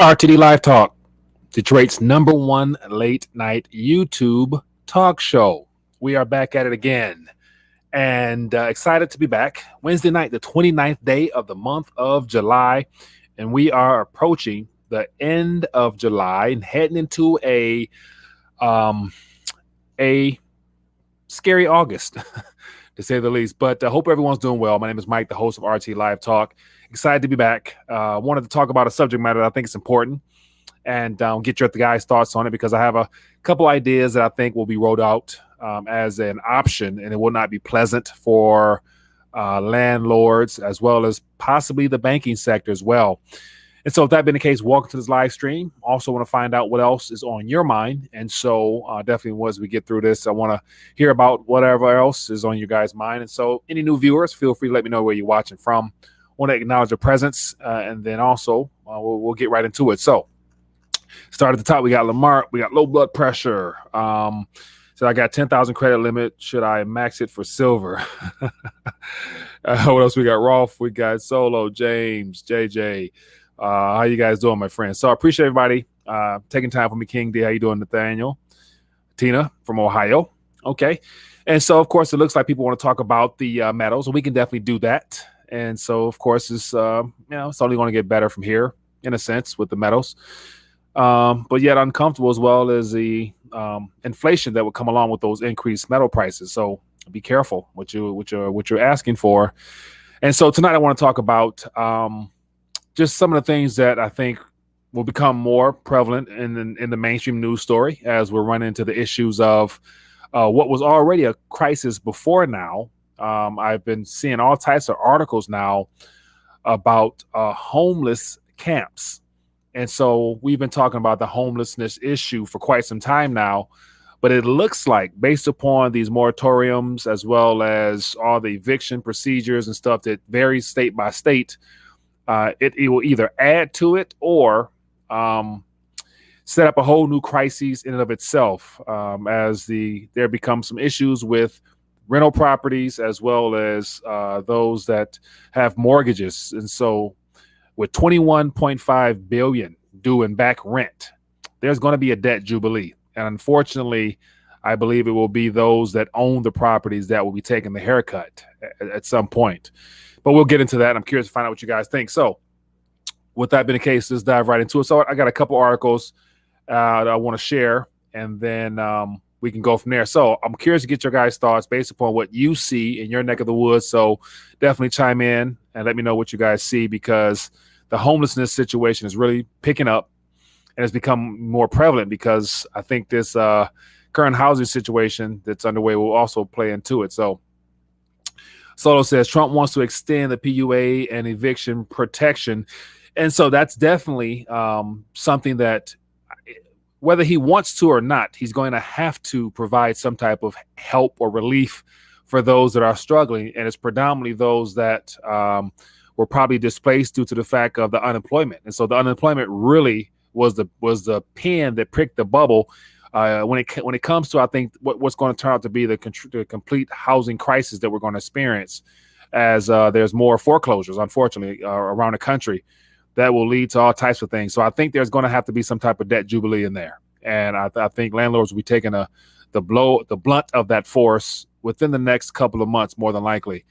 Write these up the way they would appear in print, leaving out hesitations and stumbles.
RTD Live Talk, Detroit's number one late night YouTube talk show. We are back at it again and excited to be back. Wednesday night, the 29th day of the month of July, and we are approaching the end of July and heading into a scary August, to say the least. But I hope everyone's doing well. My name is Mike, the host of RTD Live Talk. Excited to be back. Wanted to talk about a subject matter that I think is important and get your guys' thoughts on it, because I have a couple ideas that I think will be rolled out as an option, and it will not be pleasant for landlords as well as possibly the banking sector as well. And so if that been the case, welcome to this live stream. Also want to find out what else is on your mind. And so definitely as we get through this, I want to hear about whatever else is on your guys' mind. And so any new viewers, feel free to let me know where you're watching from. Want to acknowledge your presence, and then also we'll get right into it. So start at the top. We got Lamar. We got low blood pressure. So I got 10,000 credit limit. Should I max it for silver? What else we got? Rolf. We got Solo, James, JJ. How you guys doing, my friends? So I appreciate everybody taking time for me. King D, how you doing? Nathaniel, Tina from Ohio. Okay. And so, of course, it looks like people want to talk about the metals, and we can definitely do that. And so, of course, it's it's only going to get better from here, in a sense, with the metals, but yet uncomfortable, as well as the inflation that would come along with those increased metal prices. So be careful what you're asking for. And so tonight I want to talk about just some of the things that I think will become more prevalent in the mainstream news story as we're running into the issues of what was already a crisis before now. I've been seeing all types of articles now about homeless camps. And so we've been talking about the homelessness issue for quite some time now, but it looks like, based upon these moratoriums as well as all the eviction procedures and stuff that varies state by state, it will either add to it or set up a whole new crisis in and of itself, as there becomes some issues with rental properties as well as those that have mortgages. And so with $21.5 billion due in back rent, there's going to be a debt jubilee. And unfortunately, I believe it will be those that own the properties that will be taking the haircut at some point. But we'll get into that. I'm curious to find out what you guys think. So with that being the case, let's dive right into it. So I got a couple articles that I want to share, and then we can go from there. So I'm curious to get your guys' thoughts based upon what you see in your neck of the woods. So definitely chime in and let me know what you guys see, because the homelessness situation is really picking up and it's become more prevalent, because I think this current housing situation that's underway will also play into it. So Solo says Trump wants to extend the PUA and eviction protection. And so that's definitely something that, whether he wants to or not, he's going to have to provide some type of help or relief for those that are struggling. And it's predominantly those that were probably displaced due to the fact of the unemployment. And so the unemployment really was the pin that pricked the bubble when it comes to, I think, what's going to turn out to be the complete housing crisis that we're going to experience as there's more foreclosures, unfortunately, around the country. That will lead to all types of things. So I think there's going to have to be some type of debt jubilee in there. And I think landlords will be taking the blunt of that force within the next couple of months, more than likely,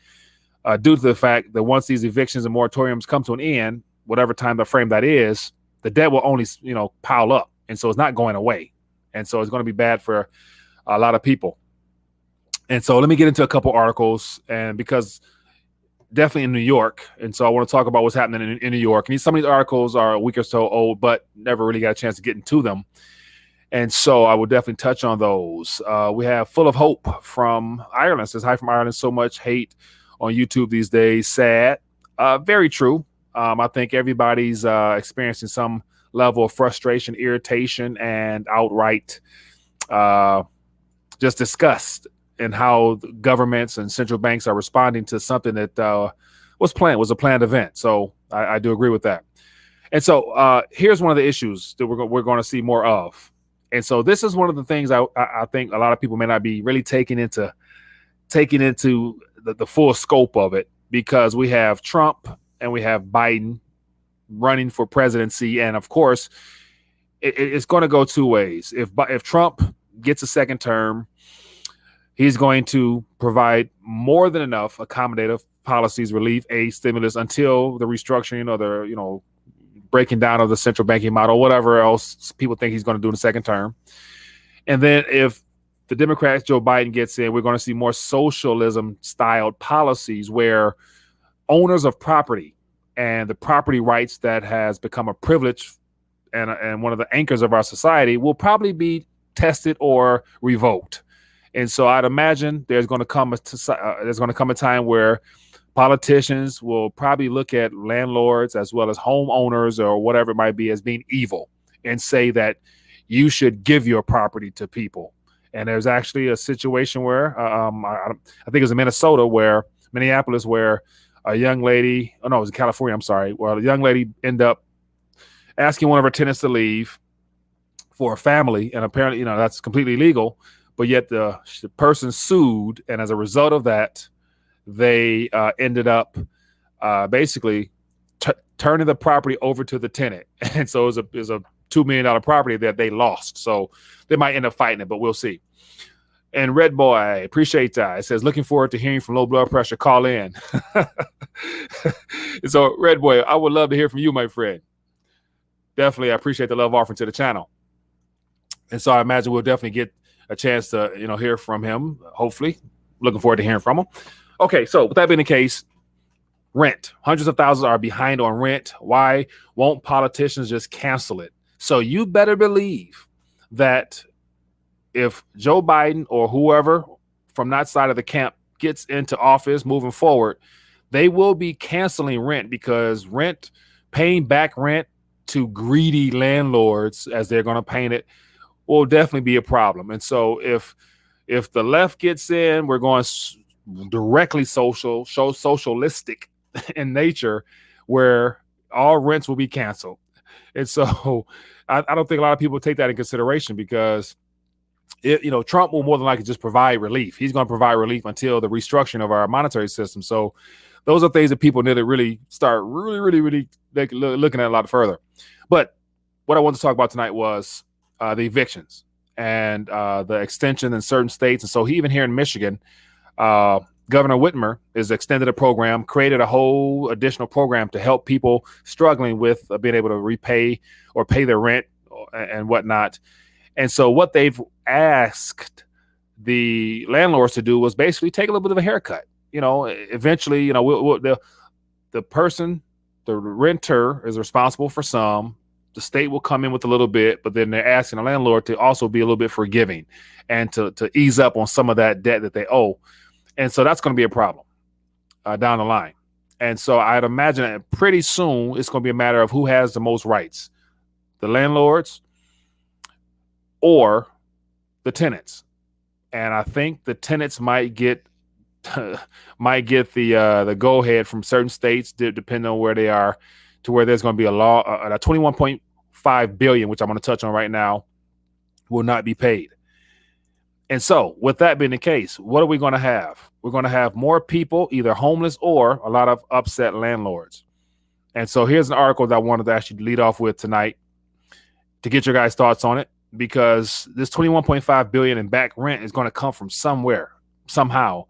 due to the fact that once these evictions and moratoriums come to an end, whatever time the frame that is, the debt will only, pile up. And so it's not going away. And so it's going to be bad for a lot of people. And so let me get into a couple articles, and because definitely in New York. And so I want to talk about what's happening in New York. And some of these articles are a week or so old, but never really got a chance to get into them. And so I will definitely touch on those. We have Full of Hope from Ireland. Says, hi from Ireland. So much hate on YouTube these days. Sad. Very true. I think everybody's experiencing some level of frustration, irritation, and outright just disgust and how governments and central banks are responding to something that was a planned event. So I do agree with that. And so here's one of the issues that we're going to see more of. And so this is one of the things I think a lot of people may not be really taking into the full scope of it, because we have Trump and we have Biden running for presidency. And of course, it's going to go two ways. If Trump gets a second term, he's going to provide more than enough accommodative policies, relief, aid, stimulus until the restructuring or the breaking down of the central banking model, whatever else people think he's going to do in the second term. And then if the Democrats, Joe Biden, gets in, we're going to see more socialism-styled policies where owners of property and the property rights that has become a privilege and one of the anchors of our society will probably be tested or revoked. And so I'd imagine there's going to come a time where politicians will probably look at landlords as well as homeowners or whatever it might be as being evil and say that you should give your property to people. And there's actually a situation where I think it was in Minneapolis, where a young lady, it was in California, I'm sorry, where a young lady ended up asking one of her tenants to leave for a family. And apparently, that's completely illegal. But yet the person sued. And as a result of that, they ended up basically turning the property over to the tenant. And so it was a $2 million property that they lost. So they might end up fighting it, but we'll see. And Red Boy, appreciate that. It says, looking forward to hearing from low blood pressure. Call in. So Red Boy, I would love to hear from you, my friend. Definitely, I appreciate the love offering to the channel. And so I imagine we'll definitely get a chance to, hear from him. Hopefully, looking forward to hearing from him. Okay, so with that being the case, rent. Hundreds of thousands are behind on rent. Why won't politicians just cancel it? So you better believe that if Joe Biden or whoever from that side of the camp gets into office moving forward, they will be canceling rent, because paying back rent to greedy landlords, as they're going to paint it, will definitely be a problem. And so if the left gets in, we're going directly socialistic in nature, where all rents will be canceled. And so I don't think a lot of people take that in consideration, because Trump will more than likely just provide relief. He's going to provide relief until the restructuring of our monetary system. So those are things that people need to really start really looking at a lot further. But what I wanted to talk about tonight was the evictions and the extension in certain states. And so even here in Michigan, Governor Whitmer has extended a program, created a whole additional program to help people struggling with being able to repay or pay their rent and whatnot. And so what they've asked the landlords to do was basically take a little bit of a haircut. Eventually, the renter is responsible for some. The state will come in with a little bit, but then they're asking the landlord to also be a little bit forgiving and to ease up on some of that debt that they owe. And so that's going to be a problem down the line. And so I'd imagine that pretty soon it's going to be a matter of who has the most rights, the landlords or the tenants. And I think the tenants might get the go ahead from certain states, depending on where they are, to where there's going to be a law, a $21.5 billion, which I'm going to touch on right now, will not be paid. And so with that being the case, what are we going to have? We're going to have more people either homeless or a lot of upset landlords. And so here's an article that I wanted to actually lead off with tonight to get your guys' thoughts on it, because this $21.5 billion in back rent is going to come from somewhere, somehow,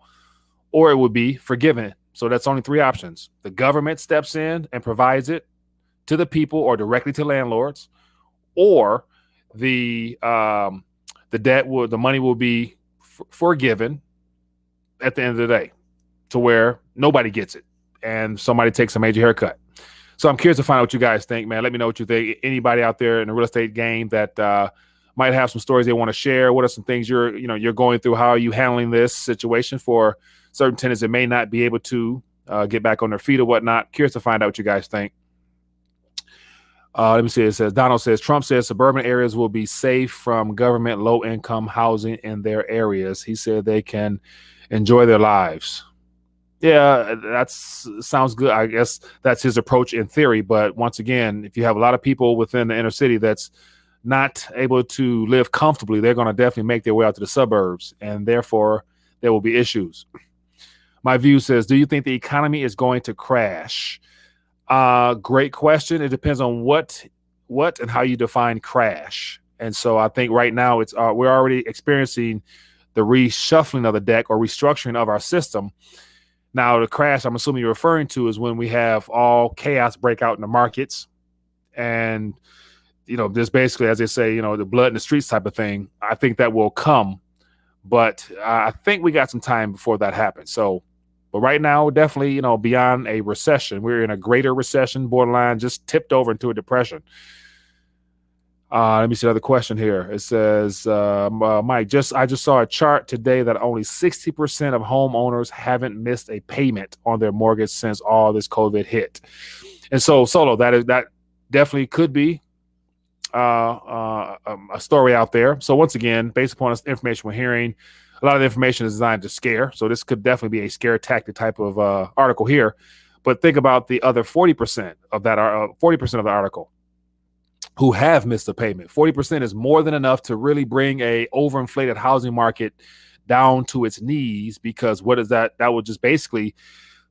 or it would be forgiven. So that's only three options. The government steps in and provides it to the people or directly to landlords, or the money will be forgiven at the end of the day, to where nobody gets it and somebody takes a major haircut. So I'm curious to find out what you guys think, man. Let me know what you think. Anybody out there in the real estate game that might have some stories they want to share. What are some things you're going through? How are you handling this situation for certain tenants that may not be able to get back on their feet or whatnot? Curious to find out what you guys think. Let me see. It says, Donald says, Trump says suburban areas will be safe from government low-income housing in their areas. He said they can enjoy their lives. Yeah, that sounds good. I guess that's his approach in theory. But once again, if you have a lot of people within the inner city that's not able to live comfortably, they're going to definitely make their way out to the suburbs, and therefore there will be issues. My view says, do you think the economy is going to crash? Great question. It depends on what and how you define crash. And so I think right now we're already experiencing the reshuffling of the deck or restructuring of our system. Now, the crash I'm assuming you're referring to is when we have all chaos break out in the markets, and there's basically, as they say, the blood in the streets type of thing. I think that will come, but I think we got some time before that happens. So, but right now, definitely, beyond a recession, we're in a greater recession, borderline, just tipped over into a depression. Let me see another question here. It says, Mike, I just saw a chart today that only 60% of homeowners haven't missed a payment on their mortgage since all this COVID hit. And so, Solo, that definitely could be a story out there. So once again, based upon this information we're hearing, a lot of the information is designed to scare. So this could definitely be a scare tactic type of article here. But think about the other 40% of that, 40% of the article who have missed a payment. 40% is more than enough to really bring a overinflated housing market down to its knees, because what is that? That would just basically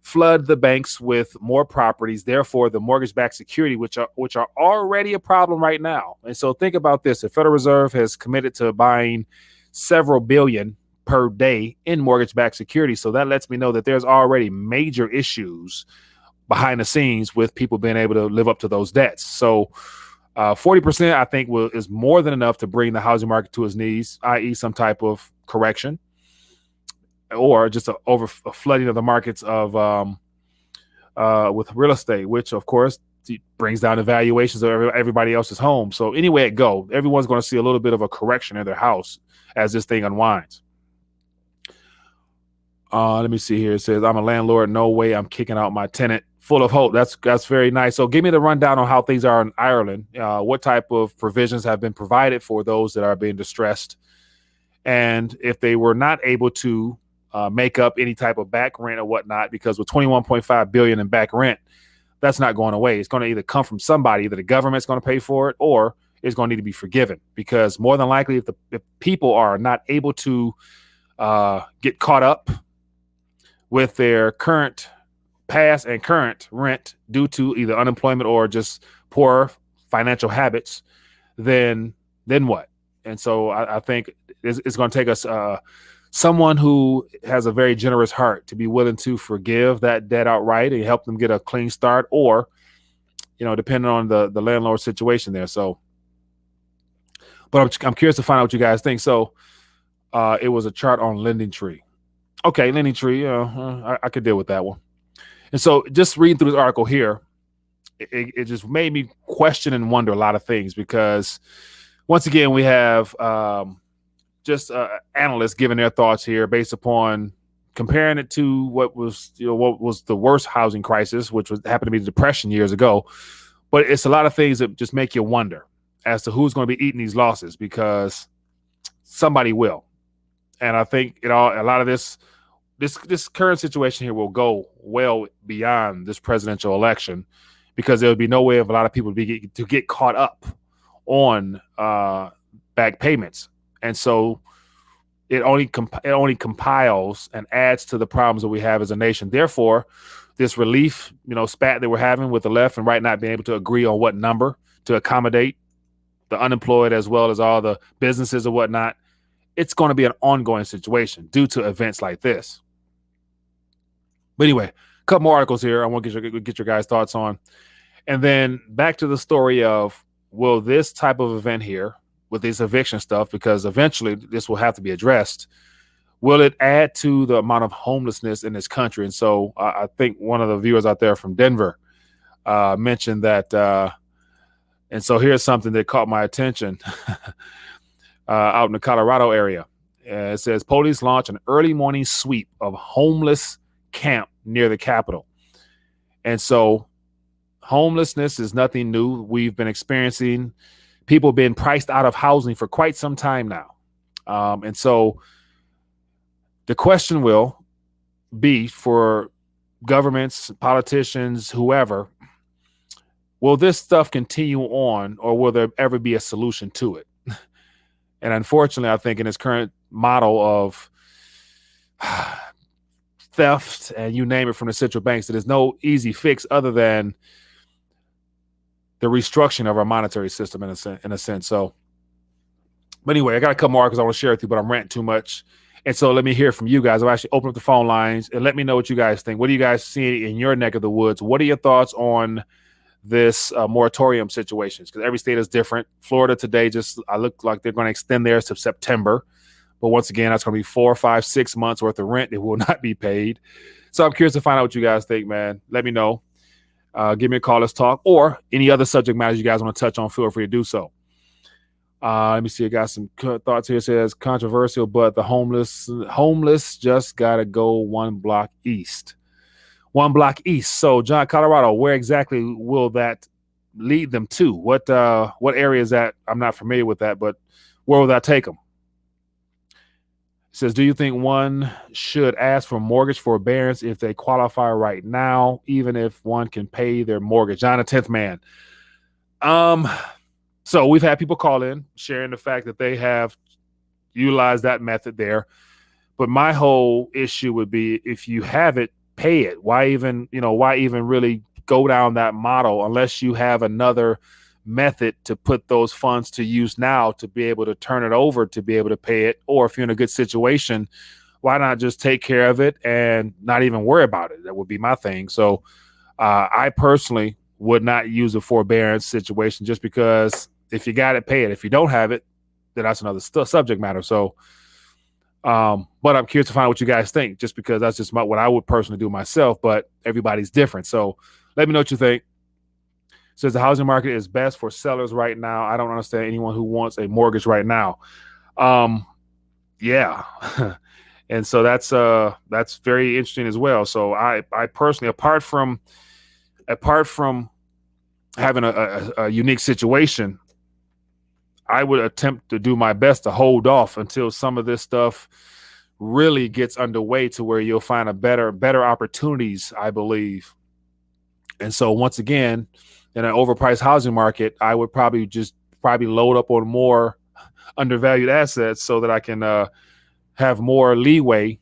flood the banks with more properties, therefore the mortgage-backed security, which are already a problem right now. And so think about this. The Federal Reserve has committed to buying several billion per day in mortgage-backed security. So that lets me know that there's already major issues behind the scenes with people being able to live up to those debts. So 40%, I think, is more than enough to bring the housing market to its knees, i.e. some type of correction, or just a flooding of the markets of with real estate, which of course brings down the valuations of everybody else's home. So anyway it go, everyone's going to see a little bit of a correction in their house as this thing unwinds. Let me see here. It says, I'm a landlord. No way I'm kicking out my tenant. Full of hope. That's very nice. So give me the rundown on how things are in Ireland. What type of provisions have been provided for those that are being distressed? And if they were not able to make up any type of back rent or whatnot, because with 21.5 billion in back rent, that's not going away. It's going to either come from somebody, either the government's going to pay for it, or it's going to need to be forgiven, because more than likely, if people are not able to get caught up with their past and current rent due to either unemployment or just poor financial habits, then what? And so I think it's going to take us someone who has a very generous heart to be willing to forgive that debt outright and help them get a clean start, or depending on the landlord situation there. So, but I'm curious to find out what you guys think. So it was a chart on Lending Tree. Okay, Lending Tree. I could deal with that one. And so just reading through this article here, it just made me question and wonder a lot of things, because once again, we have just analysts giving their thoughts here based upon comparing it to what was the worst housing crisis, which happened to be the Depression years ago. But it's a lot of things that just make you wonder as to who's going to be eating these losses, because somebody will. And I think a lot of this current situation here will go well beyond this presidential election, because there would be no way of a lot of people to get caught up on back payments. And so it only compiles and adds to the problems that we have as a nation. Therefore, this relief, spat that we're having with the left and right not being able to agree on what number to accommodate the unemployed as well as all the businesses and whatnot, it's going to be an ongoing situation due to events like this. But anyway, a couple more articles here I want to get your guys' thoughts on. And then back to the story of, will this type of event here with this eviction stuff, because eventually this will have to be addressed, will it add to the amount of homelessness in this country? And so I think one of the viewers out there from Denver mentioned that. And so here's something that caught my attention out in the Colorado area. It says, police launch an early morning sweep of homeless camp near the Capitol. And so homelessness is nothing new. We've been experiencing people being priced out of housing for quite some time now. And so the question will be for governments, politicians, whoever, will this stuff continue on, or will there ever be a solution to it? And unfortunately, I think in its current model of theft and you name it from the central banks, there's no easy fix other than restructuring of our monetary system in a sense. So, but anyway, I got a couple more because I want to share with you, but I'm ranting too much. And so let me hear from you guys. I'll actually open up the phone lines and let me know what you guys think. What do you guys see in your neck of the woods? What are your thoughts on this moratorium situations? Because every state is different. Florida today I look like they're going to extend theirs to September. But once again, that's going to be 4, 5, 6 months worth of rent. It will not be paid. So I'm curious to find out what you guys think, man. Let me know. Give me a call. Let's talk. Or any other subject matters you guys want to touch on, feel free to do so. Let me see. I got some thoughts here. It says controversial, but the homeless just got to go one block east. One block east. So, John, Colorado, where exactly will that lead them to? What area is that? I'm not familiar with that, but where will that take them? It says, do you think one should ask for mortgage forbearance if they qualify right now, even if one can pay their mortgage? John, a 10th man. So we've had people call in sharing the fact that they have utilized that method there. But my whole issue would be, if you have it, pay it. Why even really go down that model unless you have another method to put those funds to use now to be able to turn it over to be able to pay it? Or if you're in a good situation, why not just take care of it and not even worry about it? That would be my thing. So I personally would not use a forbearance situation, just because if you got it, pay it. If you don't have it, then that's another subject matter. So, but I'm curious to find out what you guys think, just because that's just what I would personally do myself, but everybody's different. So let me know what you think. It says the housing market is best for sellers right now. I don't understand anyone who wants a mortgage right now. Yeah. And so that's very interesting as well. So I personally, apart from having a unique situation, I would attempt to do my best to hold off until some of this stuff really gets underway, to where you'll find better opportunities, I believe. And so once again, in an overpriced housing market, I would probably load up on more undervalued assets so that I can have more leeway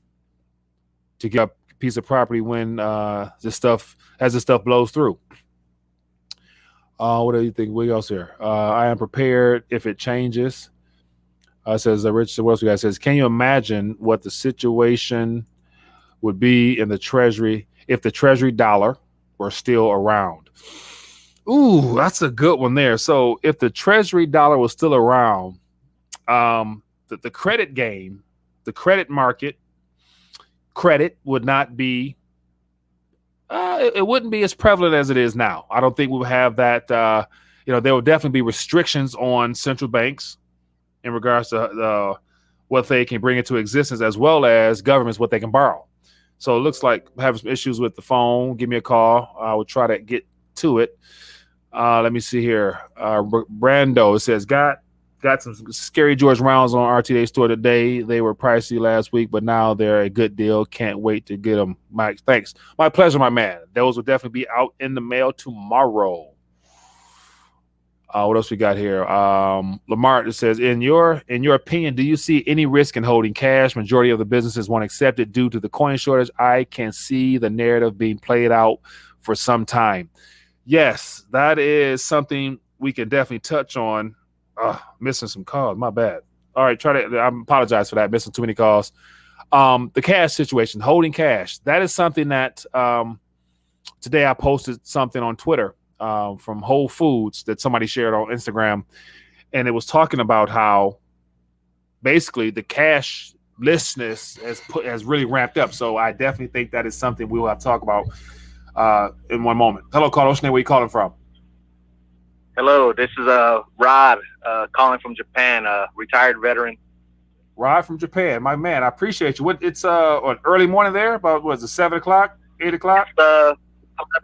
to get a piece of property when this stuff blows through. What do you think? What else here? I am prepared if it changes. Says Richard Wells. Guy says, can you imagine what the situation would be in the Treasury if the Treasury dollar were still around? Ooh, that's a good one there. So if the Treasury dollar was still around, the credit game, the credit market, credit would not be. It wouldn't be as prevalent as it is now. I don't think we would have that. There will definitely be restrictions on central banks in regards to what they can bring into existence, as well as governments what they can borrow. So it looks like I'm having some issues with the phone. Give me a call. I will try to get to it. Let me see here. Brando says, got some Scary George rounds on RTD store today. They were pricey last week, but now they're a good deal. Can't wait to get them. Mike, thanks. My pleasure, my man. Those will definitely be out in the mail tomorrow. What else we got here? Lamar says, in your opinion, do you see any risk in holding cash? Majority of the businesses won't accept it due to the coin shortage. I can see the narrative being played out for some time. Yes, that is something we can definitely touch on. Missing some calls. My bad. All right, I apologize for that. Missing too many calls. The cash situation, holding cash. That is something that today I posted something on Twitter from Whole Foods that somebody shared on Instagram, and it was talking about how basically the cashlessness has really ramped up. So I definitely think that is something we will have to talk about in one moment. Hello, Carlos. Where are you calling from? Hello, this is Rod calling from Japan, retired veteran. Rod from Japan, my man. I appreciate you. It's an early morning there? About, what is it, 7 o'clock, 8 o'clock? It's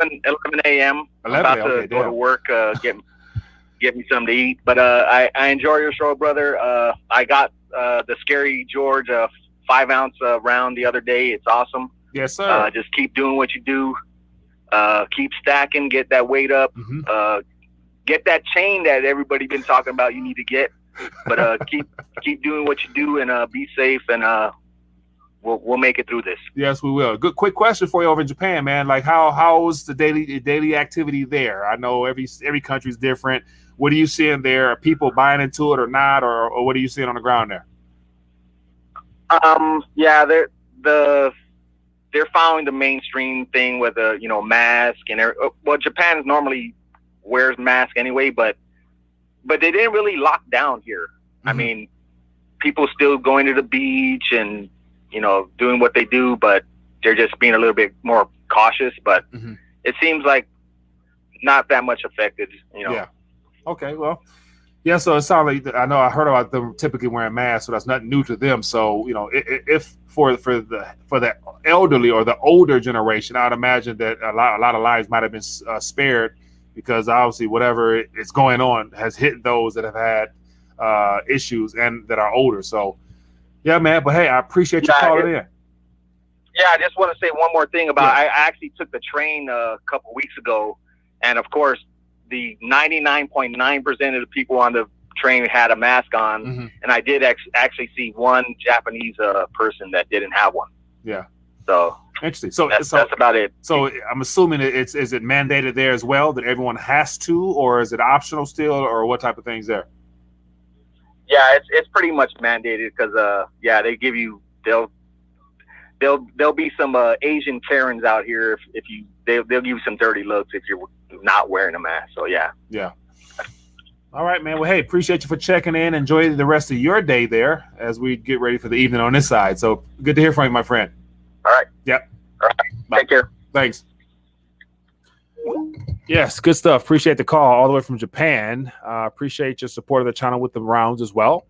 11 a.m. 11, I'm about to go to work, get me something to eat. But I enjoy your show, brother. I got the Scary George 5-ounce round the other day. It's awesome. Yes, sir. Just keep doing what you do. Keep stacking, get that weight up. Mm-hmm. Get that chain that everybody been talking about you need to get. But keep doing what you do, and be safe, and we'll make it through this. Yes, we will. Good, quick question for you over in Japan, man. Like, how's the daily activity there? I know every country's different. What are you seeing there? Are people buying into it or not, or what are you seeing on the ground there? Yeah, they're following the mainstream thing with a mask and well, Japan normally wears mask anyway, but they didn't really lock down here. Mm-hmm. I mean, people still going to the beach and doing what they do, but they're just being a little bit more cautious. But mm-hmm. It seems like not that much affected. Yeah. Okay. Well. Yeah, so it sounds like, I know I heard about them typically wearing masks, so that's not new to them. So, if for the elderly or the older generation, I'd imagine that a lot of lives might have been spared, because obviously whatever is going on has hit those that have had issues and that are older. So, yeah, man. But hey, I appreciate you calling in. Yeah, I just want to say one more thing about. I actually took the train a couple weeks ago, and of course, the 99.9% of the people on the train had a mask on, mm-hmm. and I did actually see one Japanese person that didn't have one. Yeah. So interesting. So that's about it. So I'm assuming is it mandated there as well that everyone has to, or is it optional still, or what type of things there? Yeah, it's pretty much mandated because they give you there'll be some Asian Karens out here if they'll give you some dirty looks if you're not wearing a mask. So yeah. All right, man. Well, hey, appreciate you for checking in. Enjoy the rest of your day there as we get ready for the evening on this side. So good to hear from you, my friend. All right. Yep. All right. Bye. Take care. Thanks. Yes, good stuff. Appreciate the call all the way from Japan. Appreciate your support of the channel with the rounds as well.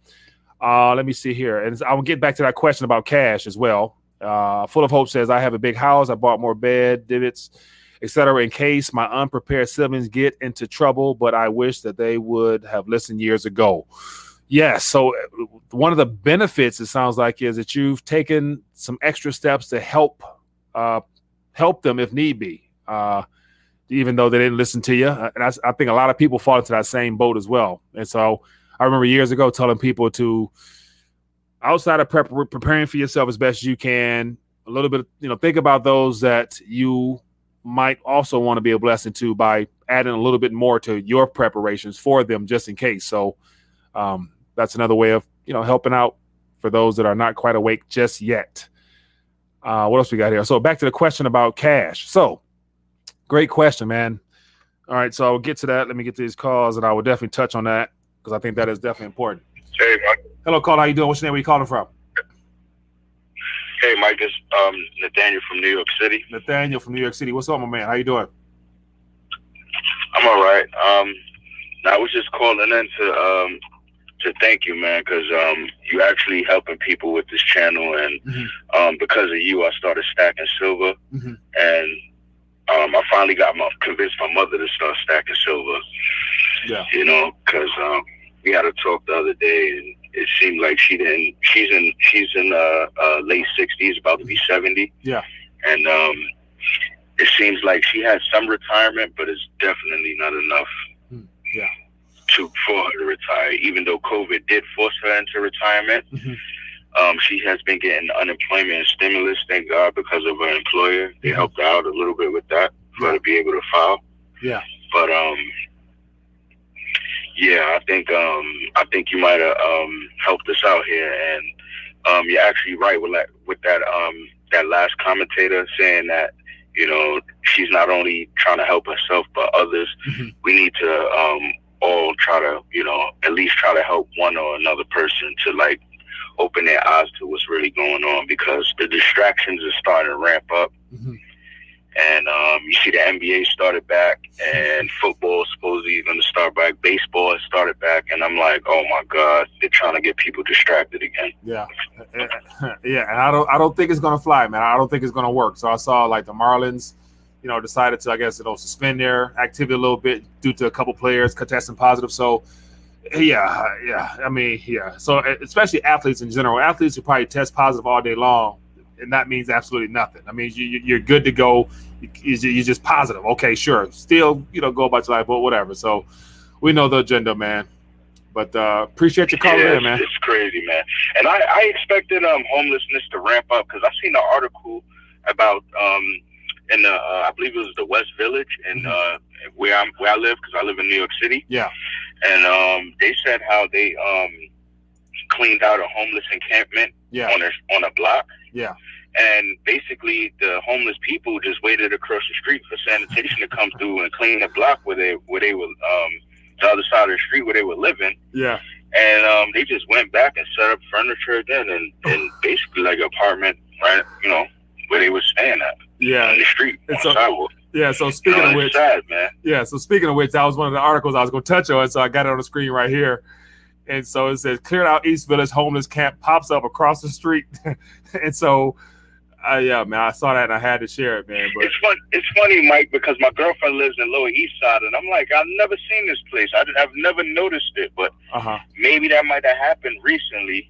Let me see here. And I'll get back to that question about cash as well. Full of Hope says, I have a big house. I bought more bed, divots, etc. in case my unprepared siblings get into trouble, but I wish that they would have listened years ago. Yes. So one of the benefits, it sounds like, is that you've taken some extra steps to help them if need be, even though they didn't listen to you. And I think a lot of people fall into that same boat as well. And so I remember years ago telling people to, outside of preparing for yourself as best as you can, a little bit, think about those that you might also want to be a blessing to by adding a little bit more to your preparations for them just in case. So that's another way of, helping out for those that are not quite awake just yet. What else we got here? So back to the question about cash. So great question, man. All right. So I'll get to that. Let me get to these calls and I will definitely touch on that because I think that is definitely important. Hey, Mike. Hello, caller. How you doing? What's your name? Where you calling from? Hey, Mike. It's Nathaniel from New York City. Nathaniel from New York City. What's up, my man? How you doing? I'm all right. I was just calling in to thank you, man, because you actually helping people with this channel, and mm-hmm. Because of you, I started stacking silver, mm-hmm. and I finally got convinced my mother to start stacking silver. Yeah. Because we had a talk the other day, and it seemed like she didn't. She's in late 60s, about to be 70. Yeah. And it seems like she has some retirement, but it's definitely not enough. Yeah. For her to retire, even though COVID did force her into retirement. Mm-hmm. She has been getting unemployment and stimulus, thank God, because of her employer. They mm-hmm. helped her out a little bit with that for her to be able to file. Yeah. But yeah, I think you might have helped us out here, and you're actually right with that last commentator saying that she's not only trying to help herself but others. Mm-hmm. We need to all try to at least try to help one or another person to open their eyes to what's really going on, because the distractions are starting to ramp up. Mm-hmm. And you see the NBA started back, and football supposedly going to start back. Baseball has started back, and I'm like, oh my God, they're trying to get people distracted again. Yeah, yeah, and I don't think it's going to fly, man. I don't think it's going to work. So I saw the Marlins, decided to, I guess, suspend their activity a little bit due to a couple players testing positive. So yeah. I mean, yeah. So especially athletes in general, athletes who probably test positive all day long. And that means absolutely nothing. I mean, you're good to go. You're just positive. Okay, sure. Still, go about your life, but whatever. So we know the agenda, man. But appreciate you calling in, man. It's crazy, man. And I expected homelessness to ramp up because I seen an article about in the I believe it was the West Village and where I live, because I live in New York City. Yeah. And they said how they cleaned out a homeless encampment on a block. Yeah. And basically the homeless people just waited across the street for sanitation to come through and clean the block where they were the other side of the street where they were living. Yeah. And they just went back and set up furniture again and basically like an apartment, right, where they were staying at. Yeah. On the street, on the sidewalk. Yeah, so speaking of which, sad, man. Yeah, so speaking of which, that was one of the articles I was going to touch on, so I got it on the screen right here. And so it says, cleared out East Village homeless camp pops up across the street. And so, yeah, man, I saw that and I had to share it, man. But it's funny, Mike, because my girlfriend lives in Lower East Side, and I'm like, I've never seen this place. I've never noticed it, but maybe that might have happened recently,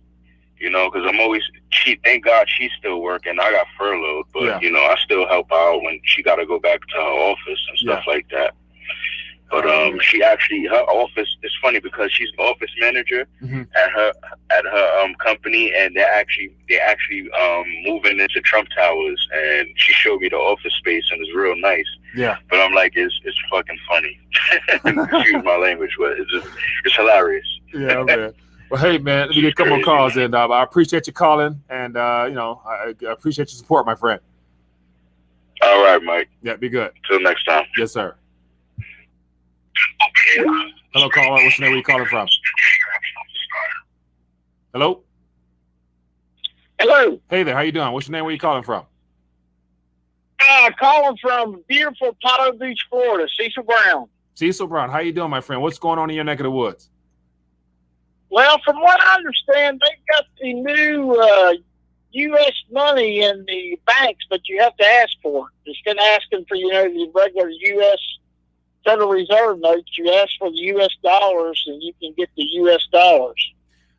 because I'm always, thank God she's still working. I got furloughed, but, I still help out when she got to go back to her office and stuff like that. But she actually, her office, it's funny because she's the office manager at her company, and they're actually moving into Trump Towers, and she showed me the office space, and it's real nice. Yeah. But I'm like, it's fucking funny. Excuse my language, but it's hilarious. Yeah, man. Well, hey, man, let me get a couple more calls in. I appreciate you calling, and I appreciate your support, my friend. All right, Mike. Yeah, be good. Till next time. Yes, sir. Hello, caller. What's your name? Where you calling from? Hello? Hello. Hey there. How you doing? What's your name? Where you calling from? Calling from beautiful Potto Beach, Florida. Cecil Brown. Cecil Brown. How you doing, my friend? What's going on in your neck of the woods? Well, from what I understand, they've got the new U.S. money in the banks, but you have to ask for it. Instead of asking for, the regular U.S. Federal Reserve notes, you ask for the U.S. dollars, and you can get the U.S. dollars.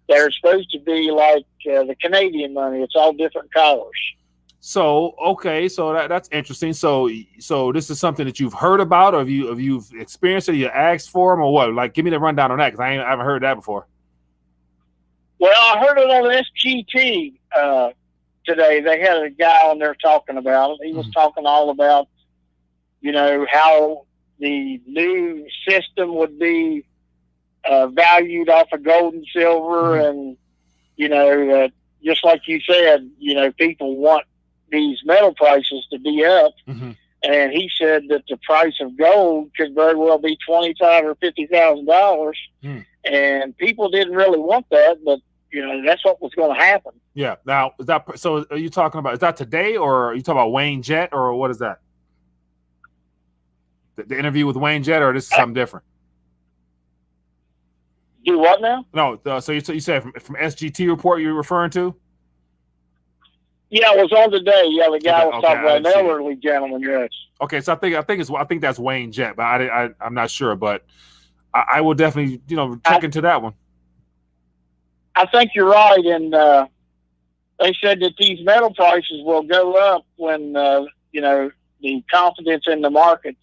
They're supposed to be like the Canadian money. It's all different colors. So, okay, so that's interesting. So this is something that you've heard about, or have you've experienced it, you asked for them, or what? Like, give me the rundown on that, because I haven't heard that before. Well, I heard it on SGT today. They had a guy on there talking about it. He was talking all about, how the new system would be valued off of gold and silver, and just like you said, people want these metal prices to be up, and he said that the price of gold could very well be $25,000 or $50,000, and people didn't really want that, but that's what was going to happen. Yeah. Now, so? Are you talking about, is that today, or are you talking about Wayne Jett, or what is that? The interview with Wayne Jett, or this is something different? Do what now? No. So you said from SGT report you're referring to? Yeah, it was on today. Yeah, the guy was talking about an elderly gentleman. Yes. Okay, so I think that's Wayne Jett, but I'm not sure, but I will definitely check into that one. I think you're right, and they said that these metal prices will go up when the confidence in the markets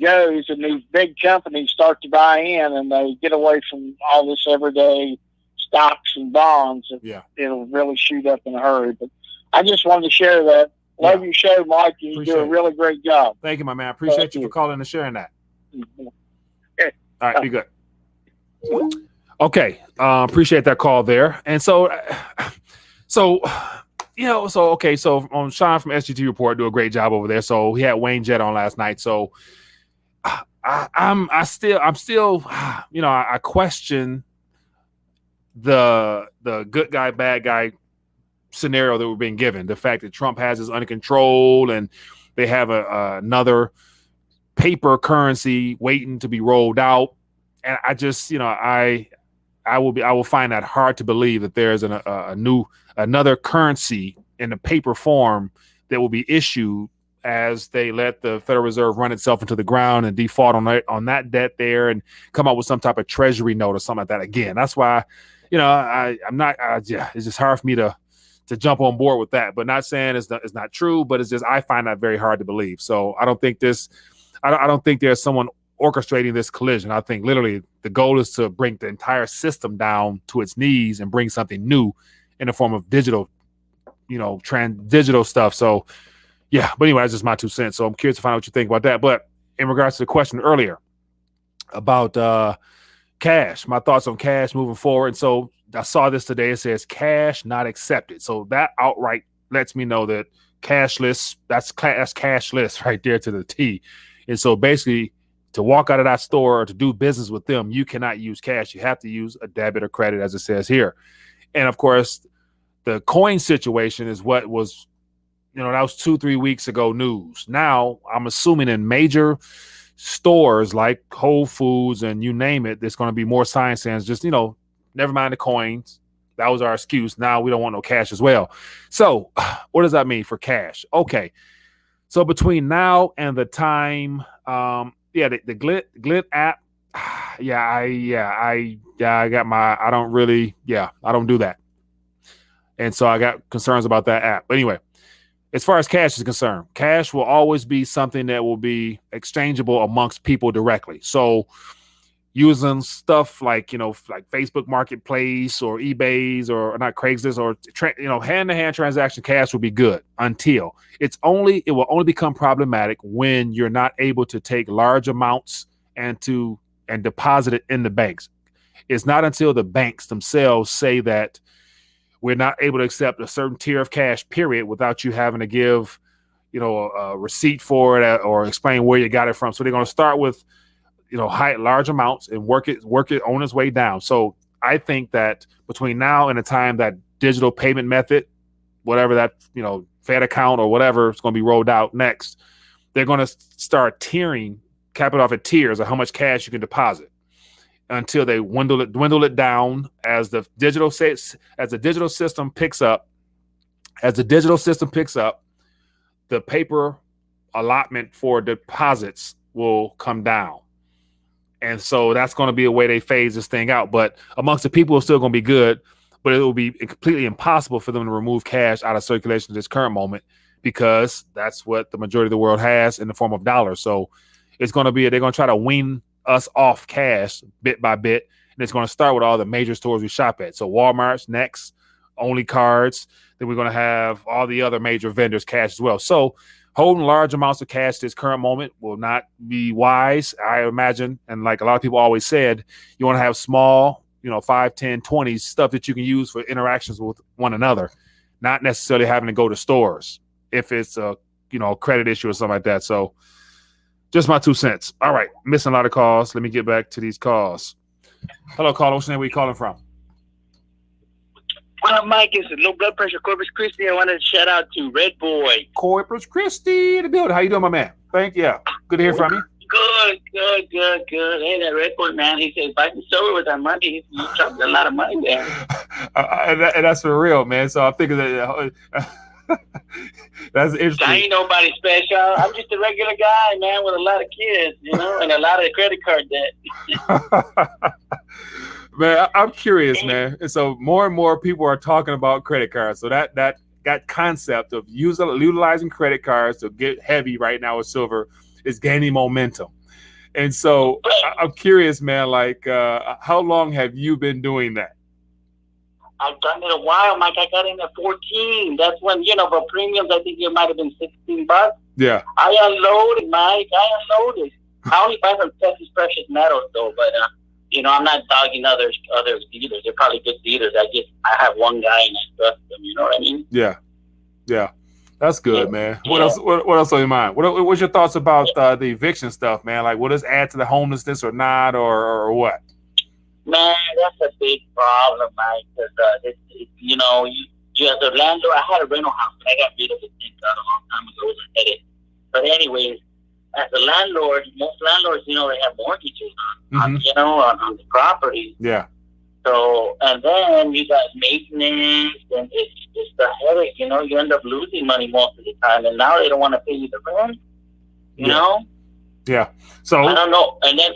goes, and these big companies start to buy in, and they get away from all this everyday stocks and bonds. It'll really shoot up in a hurry. But I just wanted to share that. Love your show, Mike. You do a really great job. Thank you, my man. I appreciate you for calling and sharing that. Okay. All right, be good. Okay, appreciate that call there. And so on Sean from SGT Report do a great job over there. So he had Wayne Jett on last night. So I'm still I question the good guy, bad guy scenario that we're being given. The fact that Trump has this under control, and they have another paper currency waiting to be rolled out. And I just, I will find that hard to believe that there's another currency in the paper form that will be issued as they let the Federal Reserve run itself into the ground and default on that debt there, and come up with some type of treasury note or something like that. Again, that's why, it's just hard for me to jump on board with that. But not saying it's not true, but it's just I find that very hard to believe. So I don't think there's someone orchestrating this collision. I think literally the goal is to bring the entire system down to its knees and bring something new in the form of digital, digital stuff. So yeah, but anyway, that's just my 2 cents. So I'm curious to find out what you think about that. But in regards to the question earlier about cash, my thoughts on cash moving forward. And so I saw this today. It says cash not accepted. So that outright lets me know that cashless, that's cashless right there to the T. And so basically, to walk out of that store or to do business with them, you cannot use cash. You have to use a debit or credit, as it says here. And of course, the coin situation is what was, that was 2-3 weeks ago news. Now, I'm assuming in major stores like Whole Foods and you name it, there's going to be more signs saying just, never mind the coins. That was our excuse. Now we don't want no cash as well. So what does that mean for cash? Okay. So between now and the time, the Glit app, I don't do that. And so I got concerns about that app. But anyway, as far as cash is concerned, cash will always be something that will be exchangeable amongst people directly. So using stuff like, like Facebook Marketplace or eBay's or not Craigslist or, hand-to-hand transaction cash will be good until it will only become problematic when you're not able to take large amounts and deposit it in the banks. It's not until the banks themselves say that we're not able to accept a certain tier of cash, period, without you having to give, a receipt for it or explain where you got it from. So they're going to start with, large amounts and work it on its way down. So I think that between now and the time that digital payment method, whatever that, Fed account or whatever is going to be rolled out next, they're going to start cap it off at tiers of how much cash you can deposit until they dwindle it down as the digital system picks up. As the digital system picks up, the paper allotment for deposits will come down. And so that's going to be a way they phase this thing out. But amongst the people, it's still going to be good, but it will be completely impossible for them to remove cash out of circulation at this current moment because that's what the majority of the world has in the form of dollars. So it's going to be, they're going to try to wean us off cash bit by bit. And it's going to start with all the major stores we shop at. So Walmart's next, Only Cards. Then we're going to have all the other major vendors cash as well. So holding large amounts of cash at this current moment will not be wise, I imagine. And like a lot of people always said, you want to have small, 5, 10, 20 stuff that you can use for interactions with one another, not necessarily having to go to stores if it's a, credit issue or something like that. So just my 2 cents. All right. Missing a lot of calls. Let me get back to these calls. Hello, caller. What's your name? Where you calling from? What up, Mike? It's low blood pressure, Corpus Christi. I wanted to shout out to Red Boy. Corpus Christi in the building. How you doing, my man? Thank you. Good to hear from you. Good. Hey, that Red Boy, man, he said, if I can sober with that money, he's dropping a lot of money there. And that's for real, man. So I'm thinking that that's interesting. I ain't nobody special. I'm just a regular guy, man, with a lot of kids, and a lot of credit card debt. Man, I'm curious, man. And so more and more people are talking about credit cards. So that concept of utilizing credit cards to get heavy right now with silver is gaining momentum. And so I'm curious, man, like how long have you been doing that? I've done it a while, Mike. I got in at 14. That's when, for premiums, I think it might have been $16. Yeah. I unloaded, Mike. I only buy from Texas Precious Metals, though, but I'm not dogging other dealers. They're probably good dealers. I have one guy and I trust them. You know what I mean? Yeah. That's good, man. What else? What else on your mind? What's your thoughts about the eviction stuff, man? Like, will this add to the homelessness or not, or what? Man, that's a big problem, Mike. Because you as a landlord, I had a rental house, but I got rid of it a long time ago. It was a headache. But anyways, as a landlord, most landlords, they have mortgages on the property. Yeah. So, and then you got maintenance, and it's the headache. You end up losing money most of the time, and now they don't want to pay you the rent. You know? Yeah. So I don't know. And then,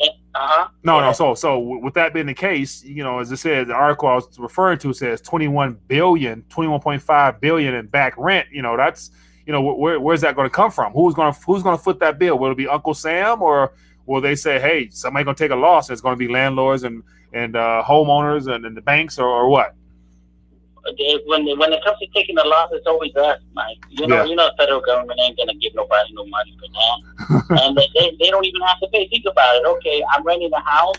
No. So with that being the case, as I said, the article I was referring to says 21.5 billion in back rent. That's. Where's that going to come from? Who's going to foot that bill? Will it be Uncle Sam or will they say, hey, somebody's going to take a loss? It's going to be landlords and homeowners and the banks or what? When it comes to taking a loss, it's always us, Mike. You know, the federal government ain't gonna give nobody no money for that, and they don't even have to pay. Think about it. Okay, I'm renting a house,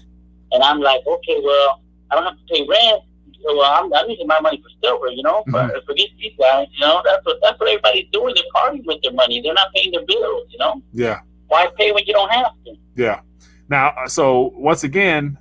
and I'm like, okay, well, I don't have to pay rent. So I'm using my money for silver, But for these guys, that's what everybody's doing. They're partying with their money. They're not paying their bills, Yeah. Why pay when you don't have to? Yeah. Now, so once again,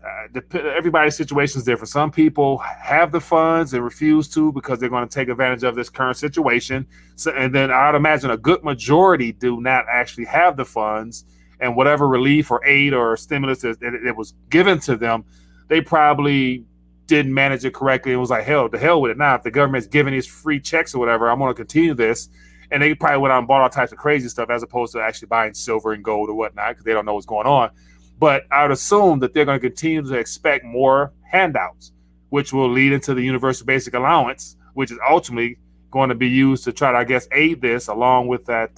everybody's situation is different. Some people have the funds and refuse to because they're going to take advantage of this current situation. So, and then I'd imagine a good majority do not actually have the funds, and whatever relief or aid or stimulus that was given to them, they probably didn't manage it correctly and was like, hell, to hell with it. Now, if the government's giving these free checks or whatever, I'm going to continue this. And they probably went out and bought all types of crazy stuff as opposed to actually buying silver and gold or whatnot because they don't know what's going on. But I would assume that they're going to continue to expect more handouts, which will lead into the universal basic allowance, which is ultimately going to be used to try to, I guess, aid this, along with that,